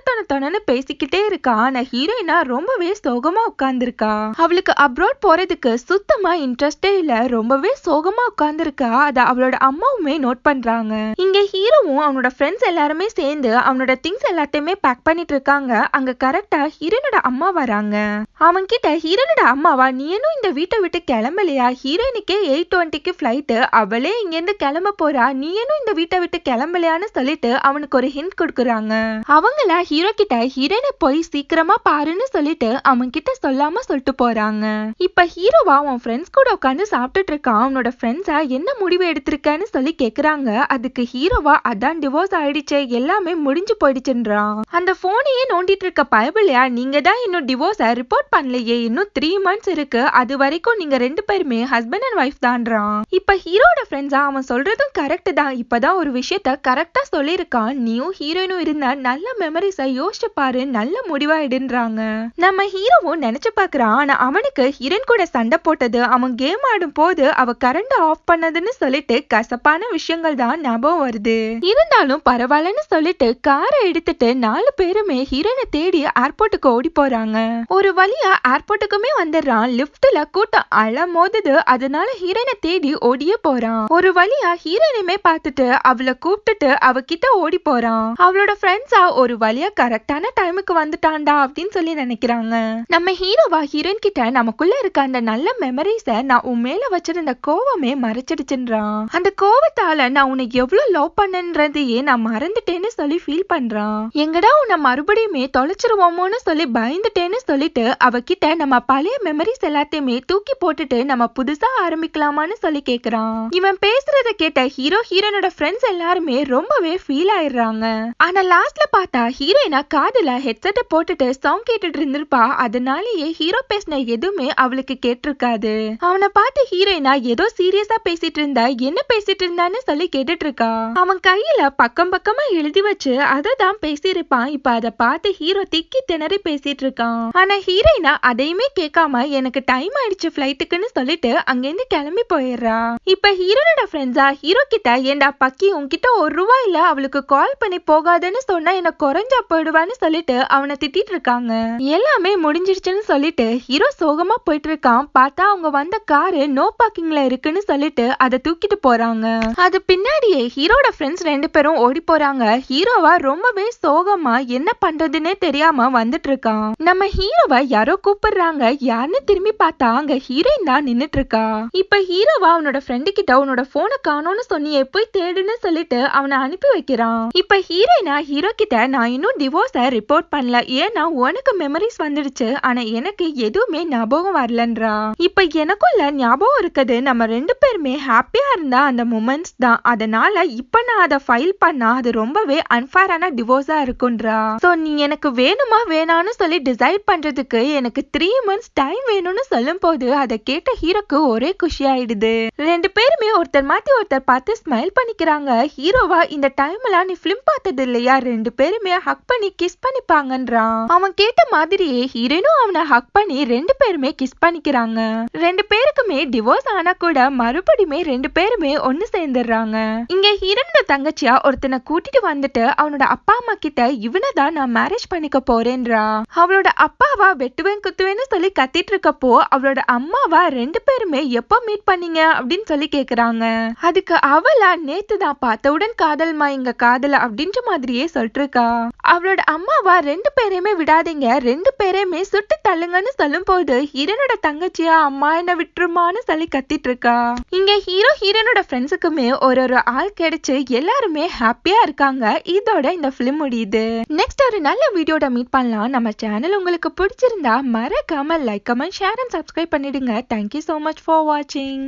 Speaker 1: தொணன்னு பேசிக்கிட்டே இருக்கா. ஆனா ஹீரோயினா ரொம்பவே சோகமா உட்கார்ந்துருக்கா. அவளுக்கு அப்ராட் போறதுக்கு சுத்தமா இன்ட்ரெஸ்டே இல்ல, ரொம்பவே சோகமா உட்கார்ந்துருக்கா. அத அவளோட அம்மாவுமே நோட் பண்றாங்க. இங்க ஹீரோவும் அவனோட ஃப்ரெண்ட்ஸ் எல்லாருமே சேர்ந்து அவனோட திங்ஸ் எல்லாத்தையுமே பேக் பண்ணிட்டு இருக்காங்க. அங்க கரெக்டா ஹீரோனோட அம்மா வராங்க. அவன் கிட்ட ஹீரோனோட அம்மாவா நீ இன்னும் இந்த வீட்டை விட்டு கிளம்பலையா? ஹீரோயினுக்கே 8:20க்கு ஃபிளைட், அவளே இங்க இருந்து கிளம்ப போறா, நீ இன்னும் இந்த வீட்டை விட்டு கிளம்பலையான்னு சொல்லிட்டு அவனுக்கு ஒரு ஹிண்ட் கொடுக்குறாங்க. அவங்கள ஹீரோ கிட்ட ஹீரோயினை போய் சீக்கிரமா பாருன்னு சொல்லிட்டு அவன் கிட்ட சொல்லாம சொல்லிட்டு போறாங்க. இப்ப ஹீரோவா அவன் ஃப்ரெண்ட்ஸ் கூட உட்காந்து சாப்பிட்டுட்டு இருக்கான். அவனோட ஃப்ரெண்ட்ஸா என்ன முடிவு எடுத்திருக்கன்னு சொல்லி கேக்குறாங்க. அதுக்கு ஹீரோவா அதான் டிவோர்ஸ் ஆயிடுச்சே, எல்லாமே முடிஞ்சு போயிடுச்சுன்றான். அந்த போனையே நோண்டிட்டு இருக்க பயபிள்ளையா, நீங்க தான் இன்னும் டிவோர்ஸ ரிப்போர்ட் பண்ணலையே, இன்னும் 3 months இருக்கு, அது வரைக்கும் நீங்க 2 பேருமே ஹஸ்பண்ட் அண்ட் ஒய்ஃப் தான்றான். இப்ப ஹீரோட ஃப்ரெண்ட்ஸா அவன் சொல்றதும் கரெக்ட் தான், இப்பதான் ஒரு விஷயத்த கரெக்டா சொல்லிருக்கான், நீயும் ஹீரோயினும் இருந்த நல்ல மெமரிஸை யோசிச்சு பாரு, நல்ல முடிவாயிடுன்றாங்க. நம்ம ஹீரோவும் நினைச்சு பாக்குறான். ஆனா அவனுக்கு ஹீரோயின் கூட சண்டை போட்டது, அவன் கேம் ஆடும் போது அவ கரண்ட் ஆஃப் பண்ணதுன்னு சொல்லிட்டு கசப்பான விஷயங்கள் தான் ஞாபகம் வருது. இருந்தாலும் பரவாயில்லன்னு சொல்லிட்டு காரை எடுத்துட்டு 4 பேருமே ஹீரோயினை தேடி ஏர்போர்ட்டுக்கு ஓடி போறாங்க. ஒரு வழியா ஏர்போர்ட்டுக்குமே வந்துடுறான். லிப்ட்ல கூட்டம் அலமோதுது, அதனால ஹீரோயினை தேடி ஓடியே போறான். ஒரு வழியா ஹீரோயினுமே பார்த்துட்டு அவளை கூப்பிட்டுட்டு அவகிட்ட ஓடி போறான். அவளோட ஃப்ரெண்ட்ஸா ஒரு வழியா கரெக்டான டைமுக்கு வந்துட்டான்டா அப்படின்னு சொல்லி நினைக்கிறாங்க. நம்ம ஹீரோவா ஹீரோயின் கிட்ட நமக்குள்ள இருக்க அந்த நல்ல மெமரிஸ நான் உன் மேல வச்சிருந்த கோவமே மறைச்சிடுச்சுன்றான். அந்த கோவத்தால நான் உன்னை எவ்வளவு லவ் பண்ணன்றதையே நான் மறந்துட்டேன்னு சொல்லி ஃபீல் பண்றான். எங்கடா உன்னை மறுபடியுமே தொலைச்சிருவோமோன்னு சொல்லி பயந்துட்டேன்னு சொல்லிட்டு அவகிட்ட நம்ம பழைய மெமரிஸ் எல்லாத்தையுமே தூக்கி போட்டுட்டு நம்ம புதுசா ஆரம்பிக்கலாமான்னு சொல்லி கேக்குறான். இவன் பேசுறத கேட்ட ஹீரோனோட ஃப்ரெண்ட்ஸ் எல்லாருமே ரொம்பவே ஃபீல் ஆயிடுறாங்க. ஆனா லாஸ்ட்ல பார்த்தா ஹீரோயினா காதுல ஹெட்செட்டை போட்டுட்டு சாங் கேட்டுட்டு இருந்திருப்பா. அதனாலேயே ஹீரோ பேசின எதுவுமே அவளுக்கு கேட்டிருக்காது. அவனை பார்த்து ஹீரோயினா ஏதோ சீரியஸா பேசிட்டு இருந்தா, என்ன பேசிட்டு இருந்தான்னு சொல்லி கேட்டுட்டு இருக்கா. அவன் கையில பக்கம் பக்கமா எழுதி வச்சு அதை தான் பேசியிருப்பான். இப்ப அதை பார்த்து ஹீரோ திக்கி திணறி பேசிட்டு இருக்கான். ஆனா ஹீரோயினா அதையுமே கேட்காம எனக்கு டைம் ஆயிடுச்சு ஃபிளைட்டுக்குன்னு சொல்லிட்டு அங்கிருந்து கிளம்பி போயிடுறா. இப்ப ஹீரோனோட ஃப்ரெண்ட்ஸா ஹீரோ கிட்ட ஏண்டா பக்கி உன்கிட்ட ₹1 இல்ல, அவளுக்கு கால் பண்ணி போகாதன்னு சொன்னா என்ன குறைஞ்சா போயிடுவான்னு சொல்லிட்டு அவனை திட்டிட்டு இருக்காங்க. எல்லாமே முடிஞ்சிருச்சுன்னு சொல்லிட்டு ஹீரோ சோகமா போயிட்டு இருக்கான். பார்த்தா அவங்க வந்த காரு நோ பார்க்கிங்ல இருக்குன்னு சொல்லிட்டு அதை தூக்கிட்டு போறாங்க. அது பின்னாடியே ஹீரோட ஃப்ரெண்ட்ஸ் 2 பேரும் ஓடி போறாங்க. ஹீரோவா ரொம்பவே சோகமா என்ன பண்றதுன்னே தெரியாம வந்துட்டு இருக்கான். நம்ம ஹீரோவை யாரோ கூப்பிடுறாங்க. யாருன்னு திரும்பி பார்த்தா அங்க ஹீரோயின் தான் நின்னுட்டு இருக்கா. இப்ப ஹீரோவா அவனோட ஃப்ரெண்டு கிட்ட உன்னோட போனை காணோன்னு சொன்னியே, போய் தேடுன்னு சொல்லிட்டு அவனை அனுப்பி வைக்கிறான். இப்ப ஹீரோயினா ஹீரோ கிட்ட நான் இன்னும் டிவோர்ஸ ரிப்போர்ட் பண்ணல, ஏன்னா உனக்கு மெமரிஸ் வந்துடுச்சு, ஆனா எனக்கு எதுவுமே ஞாபகம் வரலன்றா. இப்ப எனக்குள்ள ஞாபகம் இருக்குது, நம்ம 2 பேருமே ஹாப்பியா இருந்தா அந்த மொமெண்ட்ஸ் தான், அதனால இப்ப நான் அதை ஃபைல் பண்ணா அது ரொம்பவே அன்ஃபேரான டிவோர்ஸா இருக்குன்றா. சோ நீ எனக்கு வேணுமா வேணான்னு சொல்லி டிசைட் பண்றதுக்கு எனக்கு 3 months டைம் வேணும்னு சொல்லும் போது அதை கேட்ட ஹீரோக்கு ஒரே குஷி ஆயிடுது. 2 பேருமே ஒருத்தர் மாத்தி ஒருத்தர் பார்த்து ஸ்மைல் பண்ணிக்கிறாங்க. ஹீரோவா இந்த டைம்ல நீ பிலிம் பார்த்தது இல்லையா, 2 பேருமே ஹக் பண்ணி கிஸ் பண்ணிப்பாங்கன்றான். அவன் கேட்ட மாதிரியே ஹீரோனும் அவனை ஹக் பண்ணி 2 பேருமே கிஸ் பண்ணிக்கிறாங்க. 2 பேருக்குமே டிவோர்ஸ் ஆனா கூட மறுபடியுமே 2 பேருமே ஒன்னு சேர்ந்துடுறாங்க. இங்க ஹீரோனோட தங்கச்சியா ஒருத்தனை கூட்டிட்டு வந்துட்டு அவனோட அப்பா அம்மா கிட்ட இவனை தான் நான் மேரேஜ் பண்ணிக்க போறேன்றா. அவளோட அப்பாவா வெட்டுவேன் குத்துவேன்னு சொல்லி கத்திட்டு இருக்கப்போ அவளோட அம்மாவா 2 பேருமே எப்ப மீட் பண்ணீங்க அப்படின்னு சொல்லி கேக்குறாங்க. அதுக்கு அவளா நேத்து தான் பார்த்தவுடன் காதல்மா எங்க காதல அப்படின்ற மாதிரியே சொல்லிட்டு இருக்கா. அவளோட அம்மாவா 2 பேரையுமே விடாதீங்க, 2 பேரையுமே சுட்டு தள்ளுங்கன்னு சொல்லும் போது ஹீரோனோட தங்கச்சியா அம்மா என்ன விட்டுருமான்னு சொல்லி கத்திட்டு இருக்கா. இங்க ஹீரோனோட ஃப்ரெண்ட்ஸுக்குமே ஒரு ஆள் கிடைச்சு எல்லாருமே ஹாப்பியா இருக்காங்க. இதோட இந்த பிலிம் முடியுது. நெக்ஸ்ட் ஒரு நல்ல வீடியோட மீட் பண்ணலாம். நம்ம சேனல் உங்களுக்கு பிடிச்சிருந்தா மறக்காம like, comment, share and subscribe பண்ணிடுங்க. Thank you so much for watching.